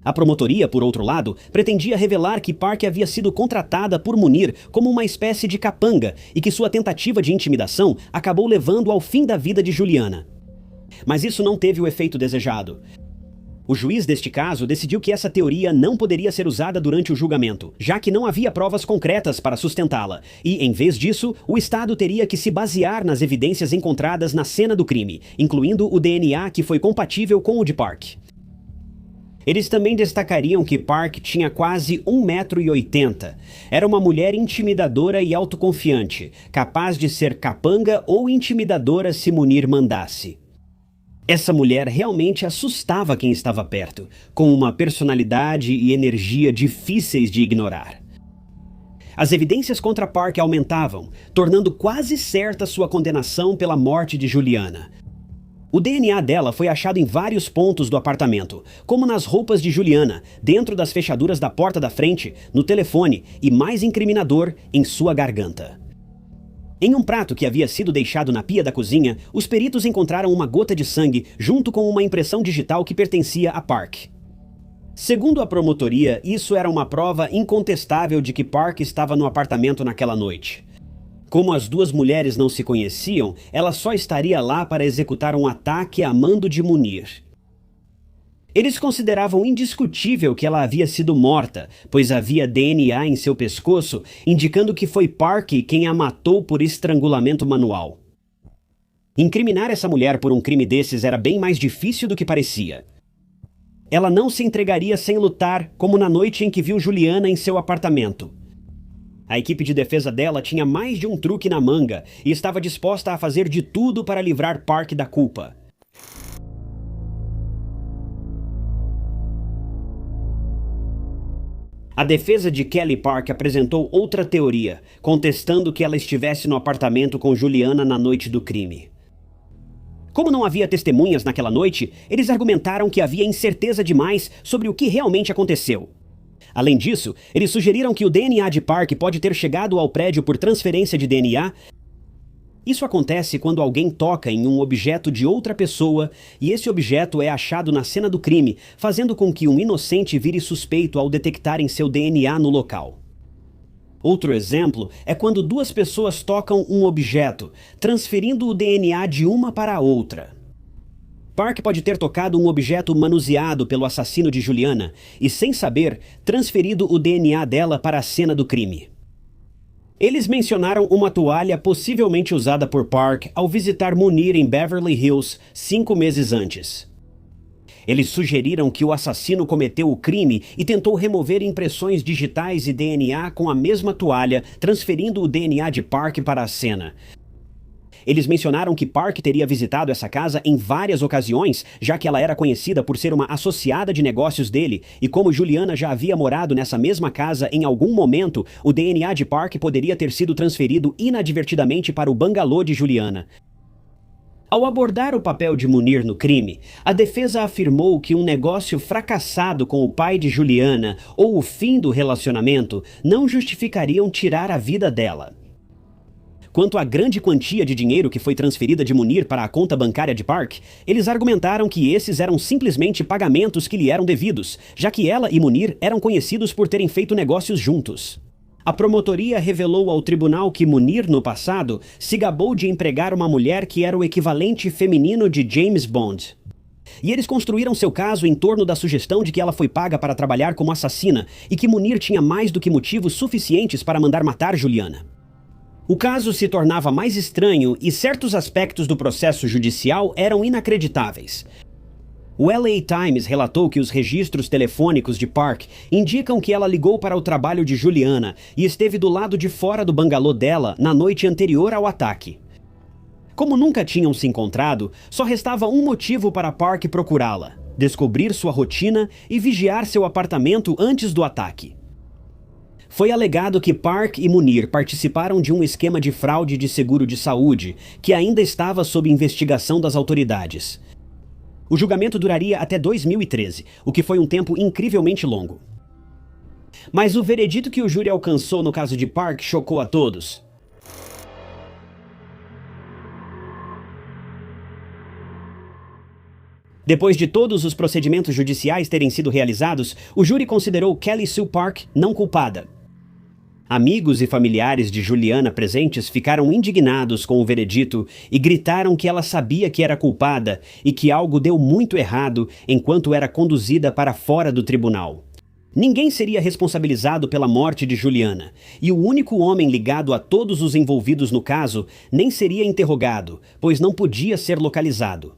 A promotoria, por outro lado, pretendia revelar que Park havia sido contratada por Munir como uma espécie de capanga e que sua tentativa de intimidação acabou levando ao fim da vida de Juliana. Mas isso não teve o efeito desejado. O juiz deste caso decidiu que essa teoria não poderia ser usada durante o julgamento, já que não havia provas concretas para sustentá-la, e, em vez disso, o Estado teria que se basear nas evidências encontradas na cena do crime, incluindo o DNA que foi compatível com o de Park. Eles também destacariam que Park tinha quase 1,80 m. Era uma mulher intimidadora e autoconfiante, capaz de ser capanga ou intimidadora se Munir mandasse. Essa mulher realmente assustava quem estava perto, com uma personalidade e energia difíceis de ignorar. As evidências contra Park aumentavam, tornando quase certa sua condenação pela morte de Juliana. O DNA dela foi achado em vários pontos do apartamento, como nas roupas de Juliana, dentro das fechaduras da porta da frente, no telefone e, mais incriminador, em sua garganta. Em um prato que havia sido deixado na pia da cozinha, os peritos encontraram uma gota de sangue junto com uma impressão digital que pertencia a Park. Segundo a promotoria, isso era uma prova incontestável de que Park estava no apartamento naquela noite. Como as duas mulheres não se conheciam, ela só estaria lá para executar um ataque a mando de Munir. Eles consideravam indiscutível que ela havia sido morta, pois havia DNA em seu pescoço, indicando que foi Park quem a matou por estrangulamento manual. Incriminar essa mulher por um crime desses era bem mais difícil do que parecia. Ela não se entregaria sem lutar, como na noite em que viu Juliana em seu apartamento. A equipe de defesa dela tinha mais de um truque na manga e estava disposta a fazer de tudo para livrar Park da culpa. A defesa de Kelly Park apresentou outra teoria, contestando que ela estivesse no apartamento com Juliana na noite do crime. Como não havia testemunhas naquela noite, eles argumentaram que havia incerteza demais sobre o que realmente aconteceu. Além disso, eles sugeriram que o DNA de Park pode ter chegado ao prédio por transferência de DNA. Isso acontece quando alguém toca em um objeto de outra pessoa e esse objeto é achado na cena do crime, fazendo com que um inocente vire suspeito ao detectarem seu DNA no local. Outro exemplo é quando duas pessoas tocam um objeto, transferindo o DNA de uma para a outra. Park pode ter tocado um objeto manuseado pelo assassino de Juliana e, sem saber, transferido o DNA dela para a cena do crime. Eles mencionaram uma toalha possivelmente usada por Park ao visitar Munir em Beverly Hills 5 meses antes. Eles sugeriram que o assassino cometeu o crime e tentou remover impressões digitais e DNA com a mesma toalha, transferindo o DNA de Park para a cena. Eles mencionaram que Park teria visitado essa casa em várias ocasiões, já que ela era conhecida por ser uma associada de negócios dele, e como Juliana já havia morado nessa mesma casa em algum momento, o DNA de Park poderia ter sido transferido inadvertidamente para o bangalô de Juliana. Ao abordar o papel de Munir no crime, a defesa afirmou que um negócio fracassado com o pai de Juliana ou o fim do relacionamento não justificariam tirar a vida dela. Quanto à grande quantia de dinheiro que foi transferida de Munir para a conta bancária de Park, eles argumentaram que esses eram simplesmente pagamentos que lhe eram devidos, já que ela e Munir eram conhecidos por terem feito negócios juntos. A promotoria revelou ao tribunal que Munir, no passado, se gabou de empregar uma mulher que era o equivalente feminino de James Bond. E eles construíram seu caso em torno da sugestão de que ela foi paga para trabalhar como assassina e que Munir tinha mais do que motivos suficientes para mandar matar Juliana. O caso se tornava mais estranho e certos aspectos do processo judicial eram inacreditáveis. O LA Times relatou que os registros telefônicos de Park indicam que ela ligou para o trabalho de Juliana e esteve do lado de fora do bangalô dela na noite anterior ao ataque. Como nunca tinham se encontrado, só restava um motivo para Park procurá-la: descobrir sua rotina e vigiar seu apartamento antes do ataque. Foi alegado que Park e Munir participaram de um esquema de fraude de seguro de saúde, que ainda estava sob investigação das autoridades. O julgamento duraria até 2013, o que foi um tempo incrivelmente longo. Mas o veredito que o júri alcançou no caso de Park chocou a todos. Depois de todos os procedimentos judiciais terem sido realizados, o júri considerou Kelly Sue Park não culpada. Amigos e familiares de Juliana presentes ficaram indignados com o veredito e gritaram que ela sabia que era culpada e que algo deu muito errado enquanto era conduzida para fora do tribunal. Ninguém seria responsabilizado pela morte de Juliana, e o único homem ligado a todos os envolvidos no caso nem seria interrogado, pois não podia ser localizado.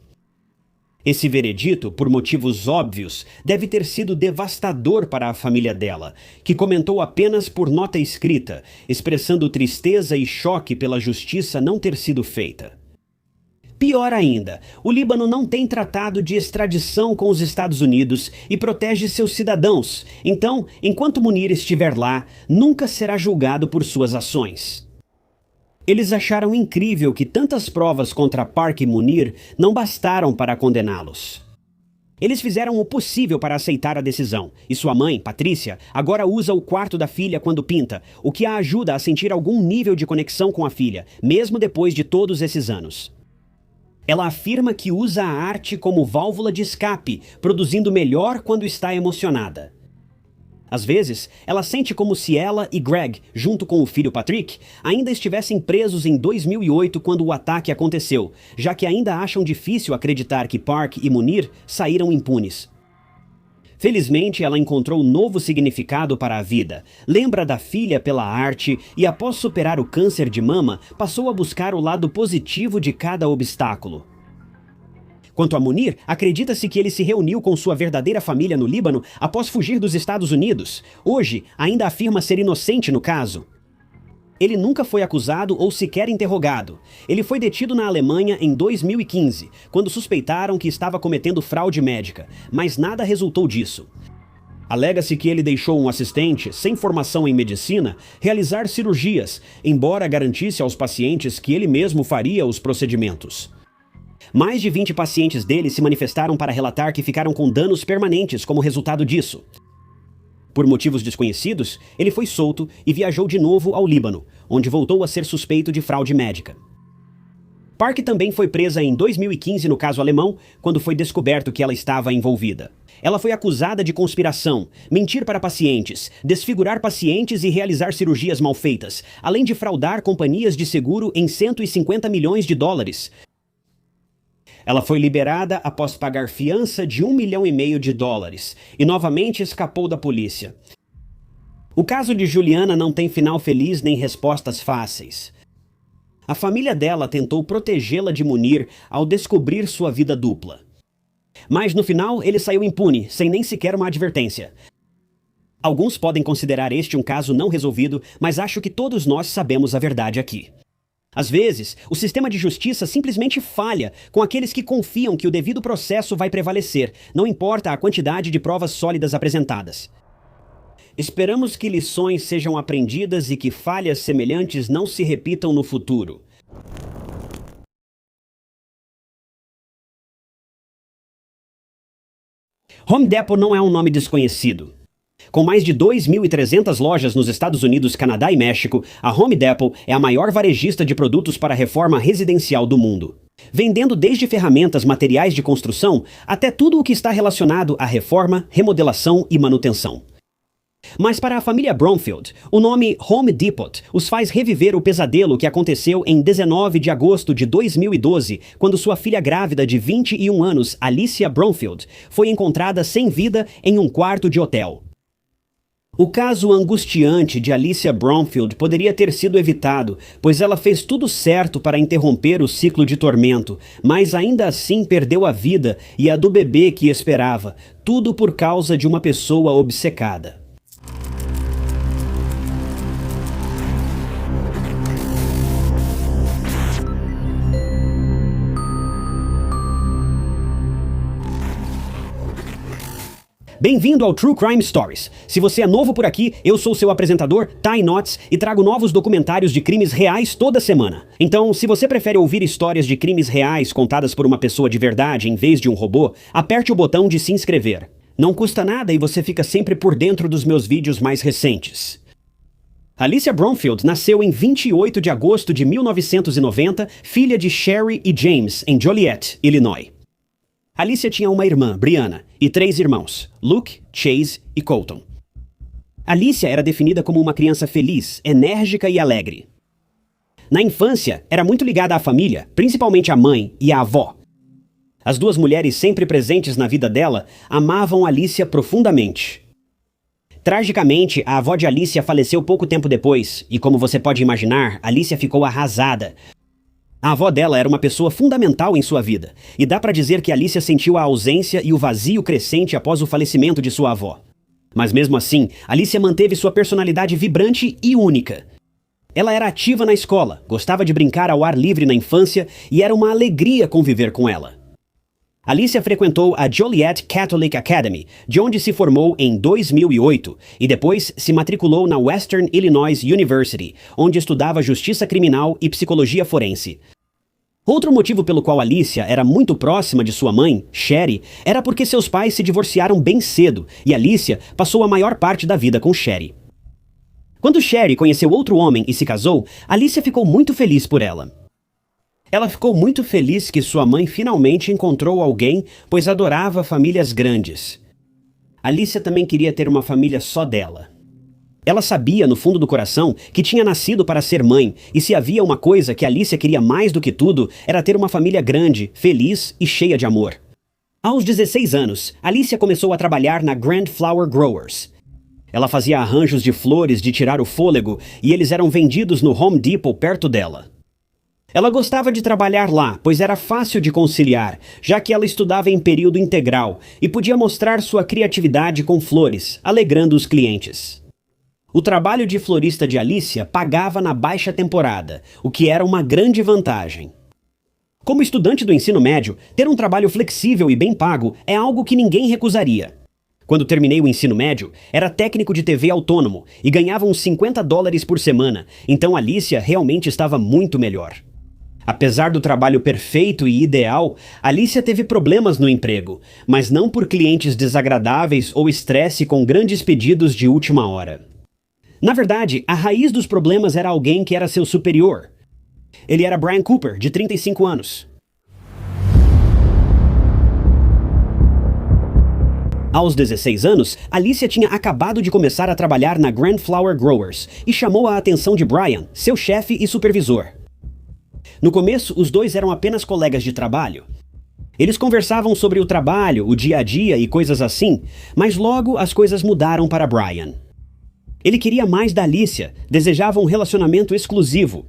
Esse veredito, por motivos óbvios, deve ter sido devastador para a família dela, que comentou apenas por nota escrita, expressando tristeza e choque pela justiça não ter sido feita. Pior ainda, o Líbano não tem tratado de extradição com os Estados Unidos e protege seus cidadãos, então, enquanto Munir estiver lá, nunca será julgado por suas ações. Eles acharam incrível que tantas provas contra Park e Munir não bastaram para condená-los. Eles fizeram o possível para aceitar a decisão, e sua mãe, Patrícia, agora usa o quarto da filha quando pinta, o que a ajuda a sentir algum nível de conexão com a filha, mesmo depois de todos esses anos. Ela afirma que usa a arte como válvula de escape, produzindo melhor quando está emocionada. Às vezes, ela sente como se ela e Greg, junto com o filho Patrick, ainda estivessem presos em 2008 quando o ataque aconteceu, já que ainda acham difícil acreditar que Park e Munir saíram impunes. Felizmente, ela encontrou novo significado para a vida, lembra da filha pela arte e, após superar o câncer de mama, passou a buscar o lado positivo de cada obstáculo. Quanto a Munir, acredita-se que ele se reuniu com sua verdadeira família no Líbano após fugir dos Estados Unidos. Hoje, ainda afirma ser inocente no caso. Ele nunca foi acusado ou sequer interrogado. Ele foi detido na Alemanha em 2015, quando suspeitaram que estava cometendo fraude médica, mas nada resultou disso. Alega-se que ele deixou um assistente, sem formação em medicina, realizar cirurgias, embora garantisse aos pacientes que ele mesmo faria os procedimentos. Mais de 20 pacientes dele se manifestaram para relatar que ficaram com danos permanentes como resultado disso. Por motivos desconhecidos, ele foi solto e viajou de novo ao Líbano, onde voltou a ser suspeito de fraude médica. Park também foi presa em 2015 no caso alemão, quando foi descoberto que ela estava envolvida. Ela foi acusada de conspiração, mentir para pacientes, desfigurar pacientes e realizar cirurgias mal feitas, além de fraudar companhias de seguro em 150 milhões de dólares. Ela foi liberada após pagar fiança de US$ 1,5 milhão e novamente escapou da polícia. O caso de Juliana não tem final feliz nem respostas fáceis. A família dela tentou protegê-la de Munir ao descobrir sua vida dupla. Mas no final ele saiu impune, sem nem sequer uma advertência. Alguns podem considerar este um caso não resolvido, mas acho que todos nós sabemos a verdade aqui. Às vezes, o sistema de justiça simplesmente falha com aqueles que confiam que o devido processo vai prevalecer, não importa a quantidade de provas sólidas apresentadas. Esperamos que lições sejam aprendidas e que falhas semelhantes não se repitam no futuro. Home Depot não é um nome desconhecido. Com mais de 2.300 lojas nos Estados Unidos, Canadá e México, a Home Depot é a maior varejista de produtos para reforma residencial do mundo. Vendendo desde ferramentas, materiais de construção, até tudo o que está relacionado à reforma, remodelação e manutenção. Mas para a família Bromfield, o nome Home Depot os faz reviver o pesadelo que aconteceu em 19 de agosto de 2012, quando sua filha grávida de 21 anos, Alicia Bromfield, foi encontrada sem vida em um quarto de hotel. O caso angustiante de Alicia Bromfield poderia ter sido evitado, pois ela fez tudo certo para interromper o ciclo de tormento, mas ainda assim perdeu a vida e a do bebê que esperava, tudo por causa de uma pessoa obcecada. Bem-vindo ao True Crime Stories. Se você é novo por aqui, eu sou seu apresentador, Ty Knotts, e trago novos documentários de crimes reais toda semana. Então, se você prefere ouvir histórias de crimes reais contadas por uma pessoa de verdade em vez de um robô, aperte o botão de se inscrever. Não custa nada e você fica sempre por dentro dos meus vídeos mais recentes. Alicia Bromfield nasceu em 28 de agosto de 1990, filha de Sherry e James, em Joliet, Illinois. Alicia tinha uma irmã, Brianna, e 3 irmãos, Luke, Chase e Colton. Alicia era definida como uma criança feliz, enérgica e alegre. Na infância, era muito ligada à família, principalmente à mãe e à avó. As duas mulheres sempre presentes na vida dela amavam Alicia profundamente. Tragicamente, a avó de Alicia faleceu pouco tempo depois, e como você pode imaginar, Alicia ficou arrasada. A avó dela era uma pessoa fundamental em sua vida, e dá pra dizer que Alicia sentiu a ausência e o vazio crescente após o falecimento de sua avó. Mas mesmo assim, Alicia manteve sua personalidade vibrante e única. Ela era ativa na escola, gostava de brincar ao ar livre na infância e era uma alegria conviver com ela. Alicia frequentou a Joliet Catholic Academy, de onde se formou em 2008, e depois se matriculou na Western Illinois University, onde estudava justiça criminal e psicologia forense. Outro motivo pelo qual Alicia era muito próxima de sua mãe, Sherry, era porque seus pais se divorciaram bem cedo, e Alicia passou a maior parte da vida com Sherry. Quando Sherry conheceu outro homem e se casou, Alicia ficou muito feliz por ela. Ela ficou muito feliz que sua mãe finalmente encontrou alguém, pois adorava famílias grandes. Alicia também queria ter uma família só dela. Ela sabia, no fundo do coração, que tinha nascido para ser mãe, e se havia uma coisa que Alicia queria mais do que tudo, era ter uma família grande, feliz e cheia de amor. Aos 16 anos, Alicia começou a trabalhar na Grand Flower Growers. Ela fazia arranjos de flores de tirar o fôlego, e eles eram vendidos no Home Depot perto dela. Ela gostava de trabalhar lá, pois era fácil de conciliar, já que ela estudava em período integral e podia mostrar sua criatividade com flores, alegrando os clientes. O trabalho de florista de Alicia pagava na baixa temporada, o que era uma grande vantagem. Como estudante do ensino médio, ter um trabalho flexível e bem pago é algo que ninguém recusaria. Quando terminei o ensino médio, era técnico de TV autônomo e ganhava uns $50 por semana, então Alicia realmente estava muito melhor. Apesar do trabalho perfeito e ideal, Alicia teve problemas no emprego, mas não por clientes desagradáveis ou estresse com grandes pedidos de última hora. Na verdade, a raiz dos problemas era alguém que era seu superior. Ele era Brian Cooper, de 35 anos. Aos 16 anos, Alicia tinha acabado de começar a trabalhar na Grand Flower Growers e chamou a atenção de Brian, seu chefe e supervisor. No começo, os dois eram apenas colegas de trabalho. Eles conversavam sobre o trabalho, o dia a dia e coisas assim, mas logo as coisas mudaram para Brian. Ele queria mais da Alicia, desejava um relacionamento exclusivo.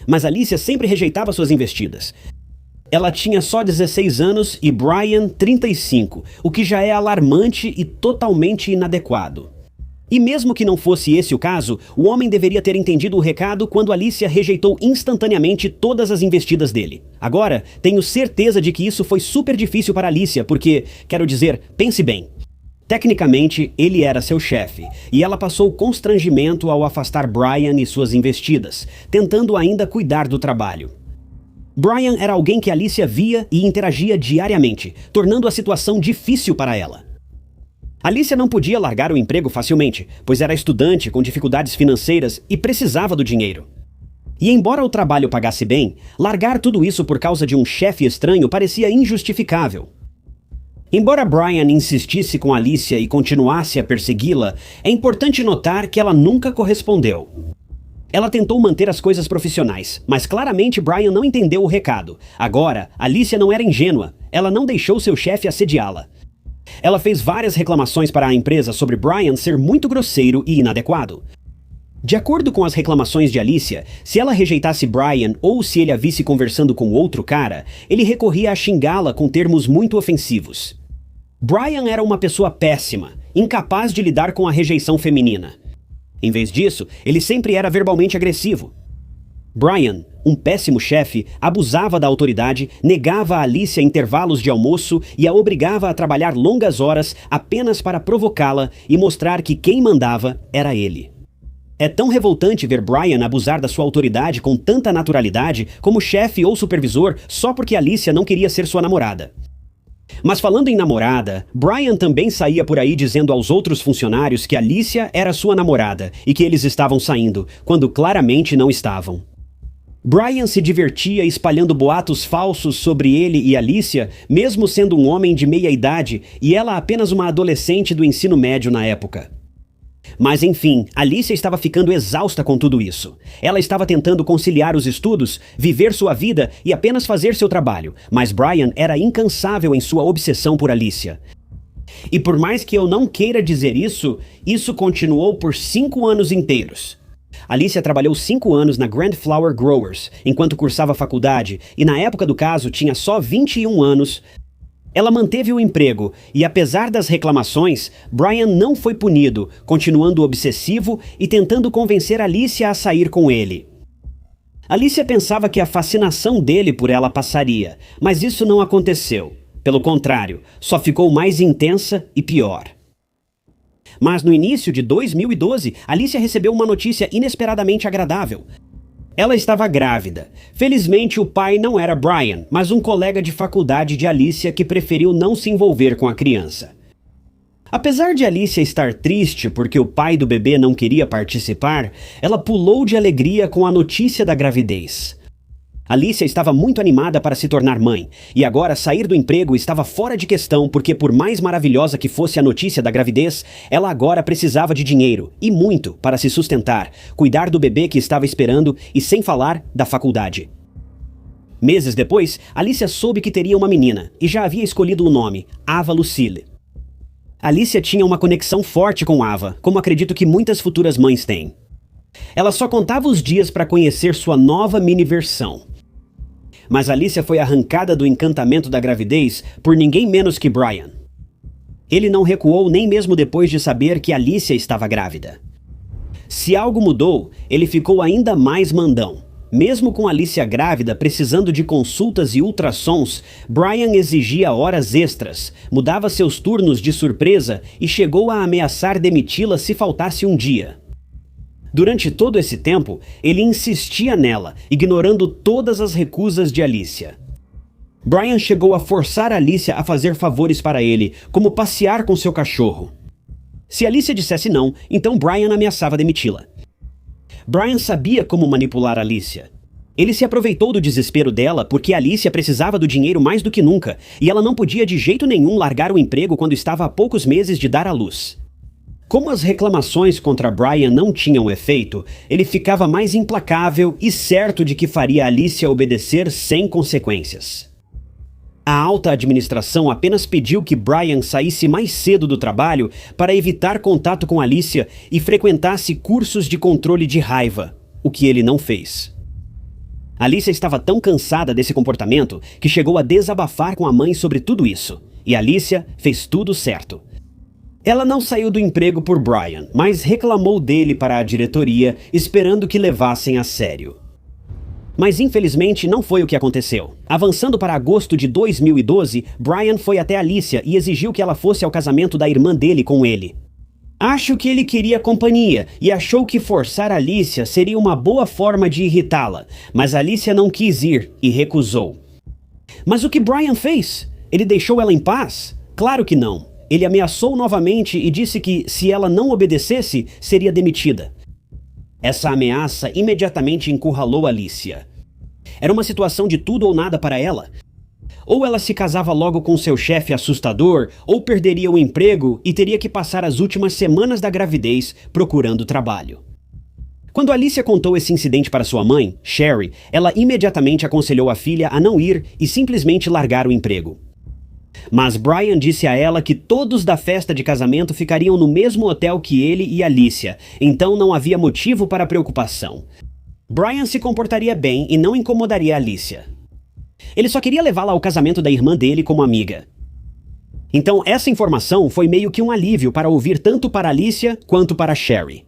Mas Alicia sempre rejeitava suas investidas. Ela tinha só 16 anos e Brian 35, o que já é alarmante e totalmente inadequado. E mesmo que não fosse esse o caso, o homem deveria ter entendido o recado quando Alicia rejeitou instantaneamente todas as investidas dele. Agora, tenho certeza de que isso foi super difícil para Alicia, porque, quero dizer, pense bem. Tecnicamente, ele era seu chefe, e ela passou constrangimento ao afastar Brian e suas investidas, tentando ainda cuidar do trabalho. Brian era alguém que Alicia via e interagia diariamente, tornando a situação difícil para ela. Alicia não podia largar o emprego facilmente, pois era estudante com dificuldades financeiras e precisava do dinheiro. E embora o trabalho pagasse bem, largar tudo isso por causa de um chefe estranho parecia injustificável. Embora Brian insistisse com Alicia e continuasse a persegui-la, é importante notar que ela nunca correspondeu. Ela tentou manter as coisas profissionais, mas claramente Brian não entendeu o recado. Agora, Alicia não era ingênua, ela não deixou seu chefe assediá-la. Ela fez várias reclamações para a empresa sobre Brian ser muito grosseiro e inadequado. De acordo com as reclamações de Alicia, se ela rejeitasse Brian ou se ele a visse conversando com outro cara, ele recorria a xingá-la com termos muito ofensivos. Brian era uma pessoa péssima, incapaz de lidar com a rejeição feminina. Em vez disso, ele sempre era verbalmente agressivo. Brian, um péssimo chefe, abusava da autoridade, negava a Alicia intervalos de almoço e a obrigava a trabalhar longas horas apenas para provocá-la e mostrar que quem mandava era ele. É tão revoltante ver Brian abusar da sua autoridade com tanta naturalidade como chefe ou supervisor só porque Alicia não queria ser sua namorada. Mas falando em namorada, Brian também saía por aí dizendo aos outros funcionários que Alicia era sua namorada e que eles estavam saindo, quando claramente não estavam. Brian se divertia espalhando boatos falsos sobre ele e Alicia, mesmo sendo um homem de meia idade e ela apenas uma adolescente do ensino médio na época. Mas enfim, Alicia estava ficando exausta com tudo isso. Ela estava tentando conciliar os estudos, viver sua vida e apenas fazer seu trabalho, mas Brian era incansável em sua obsessão por Alicia. E por mais que eu não queira dizer isso, isso continuou por 5 anos inteiros. Alicia trabalhou 5 anos na Grand Flower Growers, enquanto cursava faculdade, e na época do caso tinha só 21 anos. Ela manteve o emprego, e apesar das reclamações, Brian não foi punido, continuando obsessivo e tentando convencer Alicia a sair com ele. Alicia pensava que a fascinação dele por ela passaria, mas isso não aconteceu. Pelo contrário, só ficou mais intensa e pior. Mas no início de 2012, Alicia recebeu uma notícia inesperadamente agradável. Ela estava grávida. Felizmente, o pai não era Brian, mas um colega de faculdade de Alicia que preferiu não se envolver com a criança. Apesar de Alicia estar triste porque o pai do bebê não queria participar, ela pulou de alegria com a notícia da gravidez. Alicia estava muito animada para se tornar mãe, e agora sair do emprego estava fora de questão porque por mais maravilhosa que fosse a notícia da gravidez, ela agora precisava de dinheiro, e muito, para se sustentar, cuidar do bebê que estava esperando e sem falar da faculdade. Meses depois, Alicia soube que teria uma menina, e já havia escolhido o nome, Ava Lucille. Alicia tinha uma conexão forte com Ava, como acredito que muitas futuras mães têm. Ela só contava os dias para conhecer sua nova mini-versão. Mas Alicia foi arrancada do encantamento da gravidez por ninguém menos que Brian. Ele não recuou nem mesmo depois de saber que Alicia estava grávida. Se algo mudou, ele ficou ainda mais mandão. Mesmo com Alicia grávida, precisando de consultas e ultrassons, Brian exigia horas extras, mudava seus turnos de surpresa e chegou a ameaçar demiti-la se faltasse um dia. Durante todo esse tempo, ele insistia nela, ignorando todas as recusas de Alicia. Brian chegou a forçar Alicia a fazer favores para ele, como passear com seu cachorro. Se Alicia dissesse não, então Brian ameaçava demiti-la. Brian sabia como manipular Alicia. Ele se aproveitou do desespero dela porque Alicia precisava do dinheiro mais do que nunca, e ela não podia de jeito nenhum largar o emprego quando estava a poucos meses de dar à luz. Como as reclamações contra Brian não tinham efeito, ele ficava mais implacável e certo de que faria Alicia obedecer sem consequências. A alta administração apenas pediu que Brian saísse mais cedo do trabalho para evitar contato com Alicia e frequentasse cursos de controle de raiva, o que ele não fez. Alicia estava tão cansada desse comportamento que chegou a desabafar com a mãe sobre tudo isso, e Alicia fez tudo certo. Ela não saiu do emprego por Brian, mas reclamou dele para a diretoria, esperando que levassem a sério. Mas infelizmente não foi o que aconteceu. Avançando para agosto de 2012, Brian foi até Alicia e exigiu que ela fosse ao casamento da irmã dele com ele. Acho que ele queria companhia e achou que forçar Alicia seria uma boa forma de irritá-la, mas Alicia não quis ir e recusou. Mas o que Brian fez? Ele deixou ela em paz? Claro que não. Ele ameaçou novamente e disse que, se ela não obedecesse, seria demitida. Essa ameaça imediatamente encurralou Alicia. Era uma situação de tudo ou nada para ela. Ou ela se casava logo com seu chefe assustador, ou perderia o emprego e teria que passar as últimas semanas da gravidez procurando trabalho. Quando Alicia contou esse incidente para sua mãe, Sherry, ela imediatamente aconselhou a filha a não ir e simplesmente largar o emprego. Mas Brian disse a ela que todos da festa de casamento ficariam no mesmo hotel que ele e Alicia, então não havia motivo para preocupação. Brian se comportaria bem e não incomodaria Alicia. Ele só queria levá-la ao casamento da irmã dele como amiga. Então essa informação foi meio que um alívio para ouvir tanto para Alicia quanto para Sherry.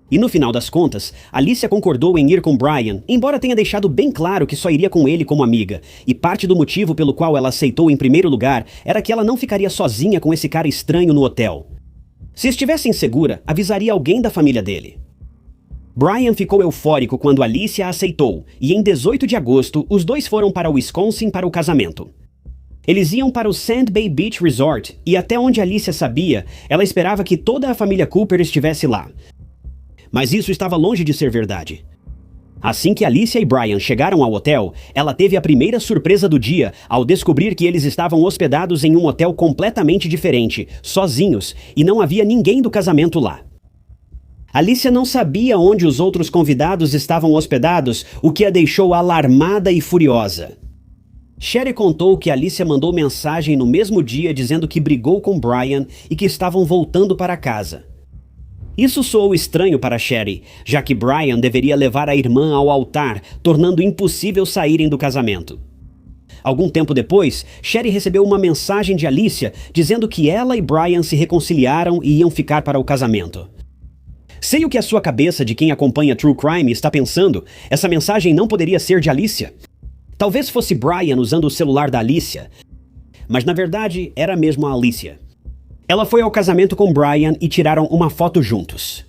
E no final das contas, Alicia concordou em ir com Brian, embora tenha deixado bem claro que só iria com ele como amiga, e parte do motivo pelo qual ela aceitou em primeiro lugar era que ela não ficaria sozinha com esse cara estranho no hotel. Se estivesse insegura, avisaria alguém da família dele. Brian ficou eufórico quando Alicia a aceitou, e em 18 de agosto, os dois foram para Wisconsin para o casamento. Eles iam para o Sand Bay Beach Resort, e até onde Alicia sabia, ela esperava que toda a família Cooper estivesse lá. Mas isso estava longe de ser verdade. Assim que Alicia e Brian chegaram ao hotel, ela teve a primeira surpresa do dia ao descobrir que eles estavam hospedados em um hotel completamente diferente, sozinhos, e não havia ninguém do casamento lá. Alicia não sabia onde os outros convidados estavam hospedados, o que a deixou alarmada e furiosa. Sherry contou que Alicia mandou mensagem no mesmo dia dizendo que brigou com Brian e que estavam voltando para casa. Isso soou estranho para Sherry, já que Brian deveria levar a irmã ao altar, tornando impossível saírem do casamento. Algum tempo depois, Sherry recebeu uma mensagem de Alicia dizendo que ela e Brian se reconciliaram e iam ficar para o casamento. Sei o que a sua cabeça de quem acompanha True Crime está pensando. Essa mensagem não poderia ser de Alicia. Talvez fosse Brian usando o celular da Alicia. Mas na verdade, era mesmo a Alicia. Ela foi ao casamento com Brian e tiraram uma foto juntos.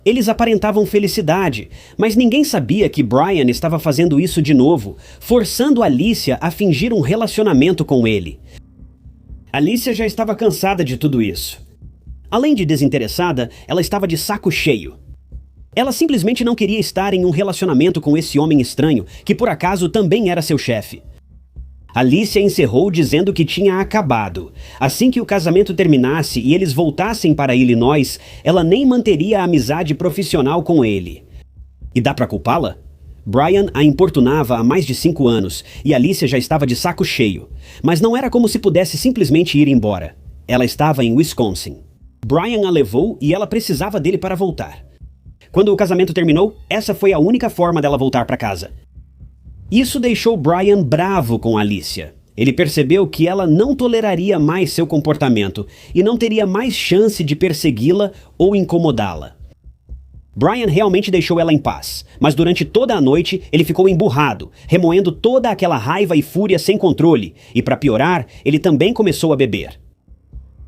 Eles aparentavam felicidade, mas ninguém sabia que Brian estava fazendo isso de novo, forçando Alicia a fingir um relacionamento com ele. Alicia já estava cansada de tudo isso. Além de desinteressada, ela estava de saco cheio. Ela simplesmente não queria estar em um relacionamento com esse homem estranho, que por acaso também era seu chefe. Alicia encerrou dizendo que tinha acabado. Assim que o casamento terminasse e eles voltassem para Illinois, ela nem manteria a amizade profissional com ele. E dá pra culpá-la? Brian a importunava há mais de 5 anos e Alicia já estava de saco cheio. Mas não era como se pudesse simplesmente ir embora. Ela estava em Wisconsin. Brian a levou e ela precisava dele para voltar. Quando o casamento terminou, essa foi a única forma dela voltar para casa. Isso deixou Brian bravo com Alicia. Ele percebeu que ela não toleraria mais seu comportamento e não teria mais chance de persegui-la ou incomodá-la. Brian realmente deixou ela em paz, mas durante toda a noite ele ficou emburrado, remoendo toda aquela raiva e fúria sem controle, e para piorar, ele também começou a beber.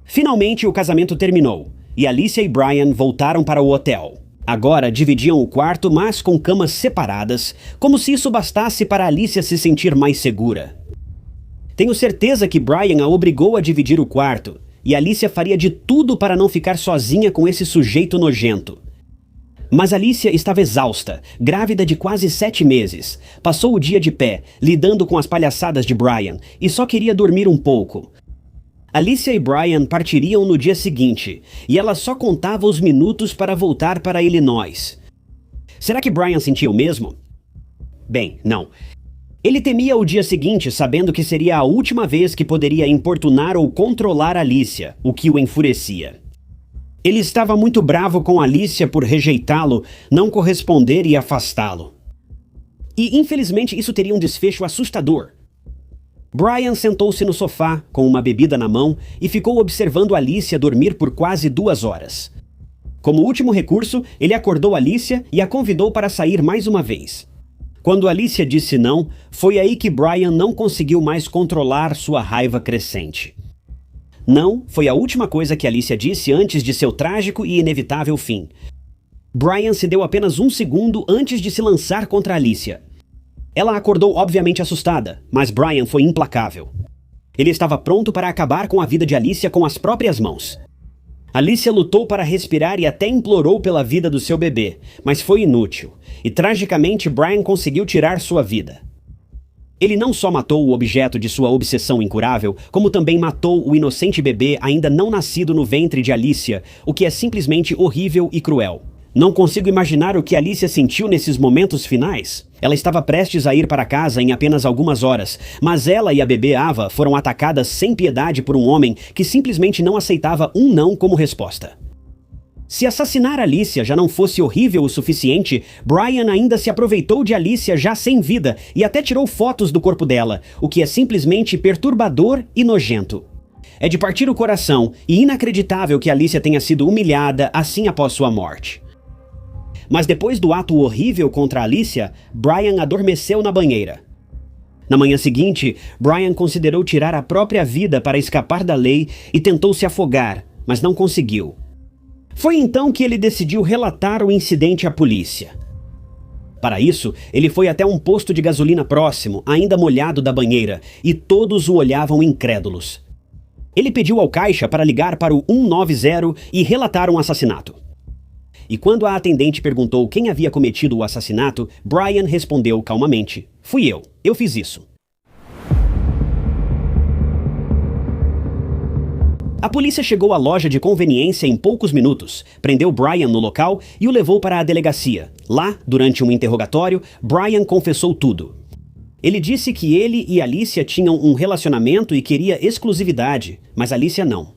Finalmente o casamento terminou, e Alicia e Brian voltaram para o hotel. Agora dividiam o quarto, mas com camas separadas, como se isso bastasse para Alicia se sentir mais segura. Tenho certeza que Brian a obrigou a dividir o quarto, e Alicia faria de tudo para não ficar sozinha com esse sujeito nojento. Mas Alicia estava exausta, grávida de quase 7 meses. Passou o dia de pé, lidando com as palhaçadas de Brian, e só queria dormir um pouco. Alicia e Brian partiriam no dia seguinte, e ela só contava os minutos para voltar para Illinois. Será que Brian sentia o mesmo? Bem, não. Ele temia o dia seguinte, sabendo que seria a última vez que poderia importunar ou controlar Alicia, o que o enfurecia. Ele estava muito bravo com Alicia por rejeitá-lo, não corresponder e afastá-lo. E infelizmente isso teria um desfecho assustador. Brian sentou-se no sofá, com uma bebida na mão, e ficou observando Alicia dormir por quase 2 horas. Como último recurso, ele acordou Alicia e a convidou para sair mais uma vez. Quando Alicia disse não, foi aí que Brian não conseguiu mais controlar sua raiva crescente. Não foi a última coisa que Alicia disse antes de seu trágico e inevitável fim. Brian se deu apenas 1 segundo antes de se lançar contra Alicia. Ela acordou obviamente assustada, mas Brian foi implacável. Ele estava pronto para acabar com a vida de Alicia com as próprias mãos. Alicia lutou para respirar e até implorou pela vida do seu bebê, mas foi inútil, e tragicamente Brian conseguiu tirar sua vida. Ele não só matou o objeto de sua obsessão incurável, como também matou o inocente bebê ainda não nascido no ventre de Alicia, o que é simplesmente horrível e cruel. Não consigo imaginar o que Alicia sentiu nesses momentos finais. Ela estava prestes a ir para casa em apenas algumas horas, mas ela e a bebê Ava foram atacadas sem piedade por um homem que simplesmente não aceitava um não como resposta. Se assassinar Alicia já não fosse horrível o suficiente, Brian ainda se aproveitou de Alicia já sem vida e até tirou fotos do corpo dela, o que é simplesmente perturbador e nojento. É de partir o coração e inacreditável que Alicia tenha sido humilhada assim após sua morte. Mas depois do ato horrível contra Alicia, Brian adormeceu na banheira. Na manhã seguinte, Brian considerou tirar a própria vida para escapar da lei e tentou se afogar, mas não conseguiu. Foi então que ele decidiu relatar o incidente à polícia. Para isso, ele foi até um posto de gasolina próximo, ainda molhado da banheira, e todos o olhavam incrédulos. Ele pediu ao caixa para ligar para o 190 e relatar um assassinato. E quando a atendente perguntou quem havia cometido o assassinato, Brian respondeu calmamente: "Fui eu fiz isso." A polícia chegou à loja de conveniência em poucos minutos, prendeu Brian no local e o levou para a delegacia. Lá, durante um interrogatório, Brian confessou tudo. Ele disse que ele e Alicia tinham um relacionamento e queria exclusividade, mas Alicia não.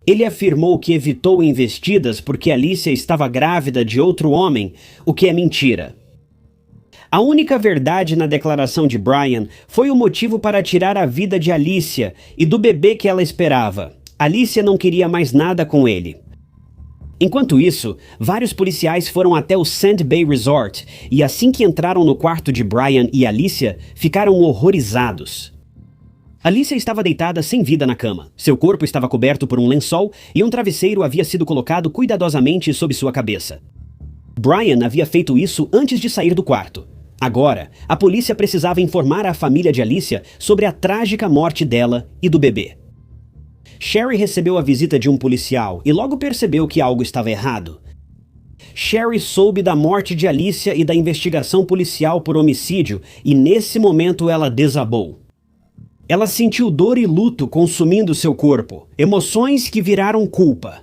Ele afirmou que evitou investidas porque Alicia estava grávida de outro homem, o que é mentira. A única verdade na declaração de Brian foi o motivo para tirar a vida de Alicia e do bebê que ela esperava. Alicia não queria mais nada com ele. Enquanto isso, vários policiais foram até o Sand Bay Resort e assim que entraram no quarto de Brian e Alicia, ficaram horrorizados. Alicia estava deitada sem vida na cama. Seu corpo estava coberto por um lençol e um travesseiro havia sido colocado cuidadosamente sob sua cabeça. Brian havia feito isso antes de sair do quarto. Agora, a polícia precisava informar a família de Alicia sobre a trágica morte dela e do bebê. Sherry recebeu a visita de um policial e logo percebeu que algo estava errado. Sherry soube da morte de Alicia e da investigação policial por homicídio e nesse momento ela desabou. Ela sentiu dor e luto consumindo seu corpo, emoções que viraram culpa.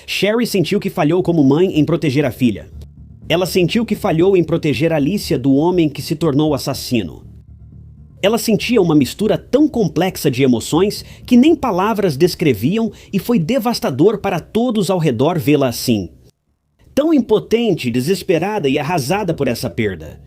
Sherry sentiu que falhou como mãe em proteger a filha. Ela sentiu que falhou em proteger Alicia do homem que se tornou assassino. Ela sentia uma mistura tão complexa de emoções que nem palavras descreviam e foi devastador para todos ao redor vê-la assim. Tão impotente, desesperada e arrasada por essa perda.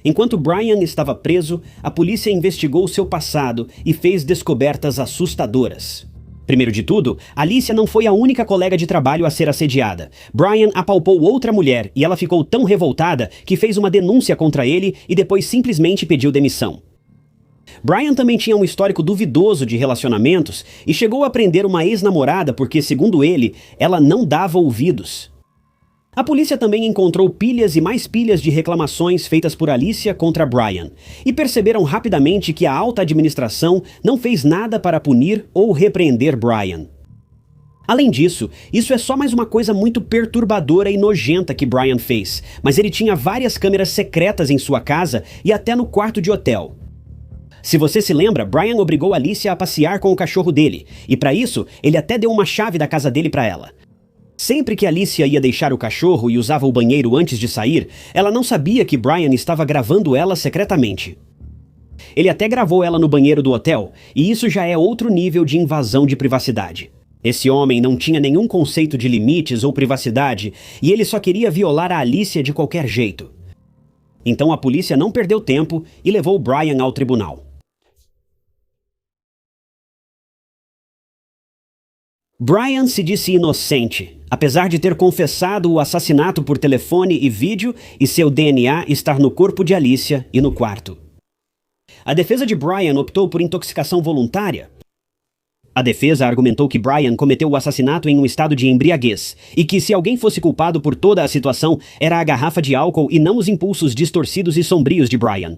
Enquanto Brian estava preso, a polícia investigou seu passado e fez descobertas assustadoras. Primeiro de tudo, Alicia não foi a única colega de trabalho a ser assediada. Brian apalpou outra mulher e ela ficou tão revoltada que fez uma denúncia contra ele e depois simplesmente pediu demissão. Brian também tinha um histórico duvidoso de relacionamentos e chegou a prender uma ex-namorada porque, segundo ele, ela não dava ouvidos. A polícia também encontrou pilhas e mais pilhas de reclamações feitas por Alicia contra Brian e perceberam rapidamente que a alta administração não fez nada para punir ou repreender Brian. Além disso, isso é só mais uma coisa muito perturbadora e nojenta que Brian fez, mas ele tinha várias câmeras secretas em sua casa e até no quarto de hotel. Se você se lembra, Brian obrigou Alicia a passear com o cachorro dele, e para isso, ele até deu uma chave da casa dele para ela. Sempre que Alicia ia deixar o cachorro e usava o banheiro antes de sair, ela não sabia que Brian estava gravando ela secretamente. Ele até gravou ela no banheiro do hotel, e isso já é outro nível de invasão de privacidade. Esse homem não tinha nenhum conceito de limites ou privacidade, e ele só queria violar a Alicia de qualquer jeito. Então a polícia não perdeu tempo e levou Brian ao tribunal. Brian se disse inocente, apesar de ter confessado o assassinato por telefone e vídeo e seu DNA estar no corpo de Alicia e no quarto. A defesa de Brian optou por intoxicação voluntária. A defesa argumentou que Brian cometeu o assassinato em um estado de embriaguez e que se alguém fosse culpado por toda a situação era a garrafa de álcool e não os impulsos distorcidos e sombrios de Brian.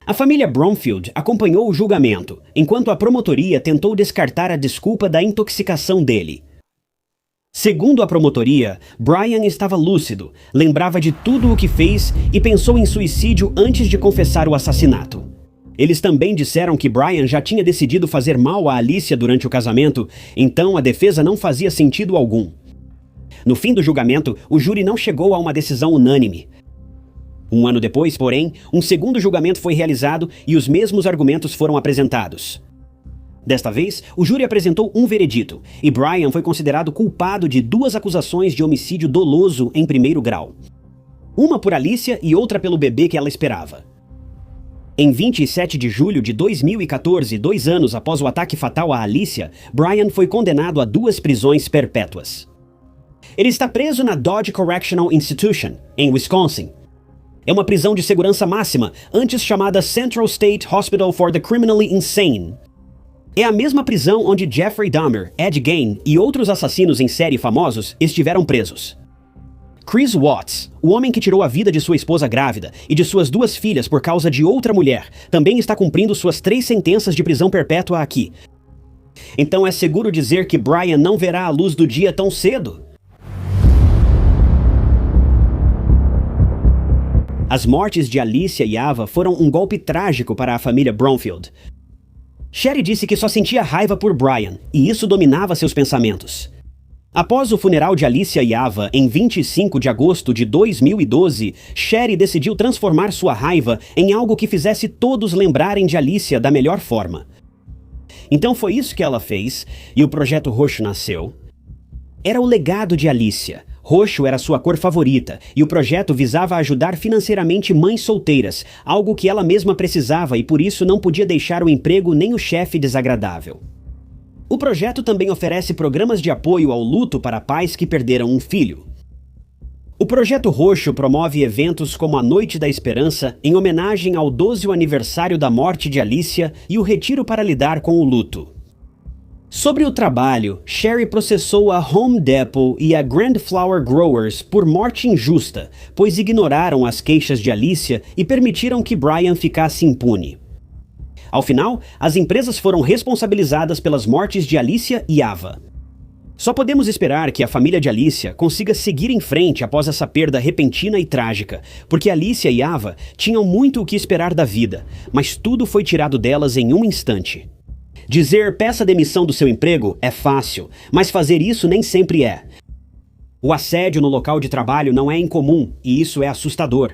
A família Bromfield acompanhou o julgamento, enquanto a promotoria tentou descartar a desculpa da intoxicação dele. Segundo a promotoria, Brian estava lúcido, lembrava de tudo o que fez e pensou em suicídio antes de confessar o assassinato. Eles também disseram que Brian já tinha decidido fazer mal a Alicia durante o casamento, então a defesa não fazia sentido algum. No fim do julgamento, o júri não chegou a uma decisão unânime. Um ano depois, porém, um segundo julgamento foi realizado e os mesmos argumentos foram apresentados. Desta vez, o júri apresentou um veredito, e Brian foi considerado culpado de 2 acusações de homicídio doloso em primeiro grau. Uma por Alicia e outra pelo bebê que ela esperava. Em 27 de julho de 2014, 2 anos após o ataque fatal a Alicia, Brian foi condenado a 2 prisões perpétuas. Ele está preso na Dodge Correctional Institution, em Wisconsin. É uma prisão de segurança máxima, antes chamada Central State Hospital for the Criminally Insane. É a mesma prisão onde Jeffrey Dahmer, Ed Gein e outros assassinos em série famosos estiveram presos. Chris Watts, o homem que tirou a vida de sua esposa grávida e de suas 2 filhas por causa de outra mulher, também está cumprindo suas 3 sentenças de prisão perpétua aqui. Então é seguro dizer que Brian não verá a luz do dia tão cedo? As mortes de Alicia e Ava foram um golpe trágico para a família Bromfield. Sherry disse que só sentia raiva por Brian, e isso dominava seus pensamentos. Após o funeral de Alicia e Ava, em 25 de agosto de 2012, Sherry decidiu transformar sua raiva em algo que fizesse todos lembrarem de Alicia da melhor forma. Então foi isso que ela fez, e o Projeto Roxo nasceu. Era o legado de Alicia. Roxo era sua cor favorita, e o projeto visava ajudar financeiramente mães solteiras, algo que ela mesma precisava e por isso não podia deixar o emprego nem o chefe desagradável. O projeto também oferece programas de apoio ao luto para pais que perderam um filho. O Projeto Roxo promove eventos como a Noite da Esperança, em homenagem ao 12º aniversário da morte de Alicia e o Retiro para lidar com o luto. Sobre o trabalho, Sherry processou a Home Depot e a Grand Flower Growers por morte injusta, pois ignoraram as queixas de Alicia e permitiram que Brian ficasse impune. Ao final, as empresas foram responsabilizadas pelas mortes de Alicia e Ava. Só podemos esperar que a família de Alicia consiga seguir em frente após essa perda repentina e trágica, porque Alicia e Ava tinham muito o que esperar da vida, mas tudo foi tirado delas em um instante. Dizer peça demissão do seu emprego é fácil, mas fazer isso nem sempre é. O assédio no local de trabalho não é incomum e isso é assustador.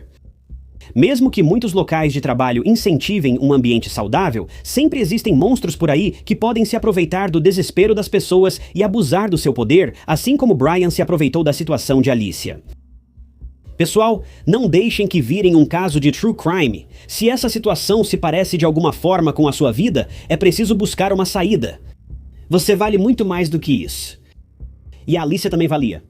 Mesmo que muitos locais de trabalho incentivem um ambiente saudável, sempre existem monstros por aí que podem se aproveitar do desespero das pessoas e abusar do seu poder, assim como Brian se aproveitou da situação de Alicia. Pessoal, não deixem que virem um caso de true crime. Se essa situação se parece de alguma forma com a sua vida, é preciso buscar uma saída. Você vale muito mais do que isso. E a Alicia também valia.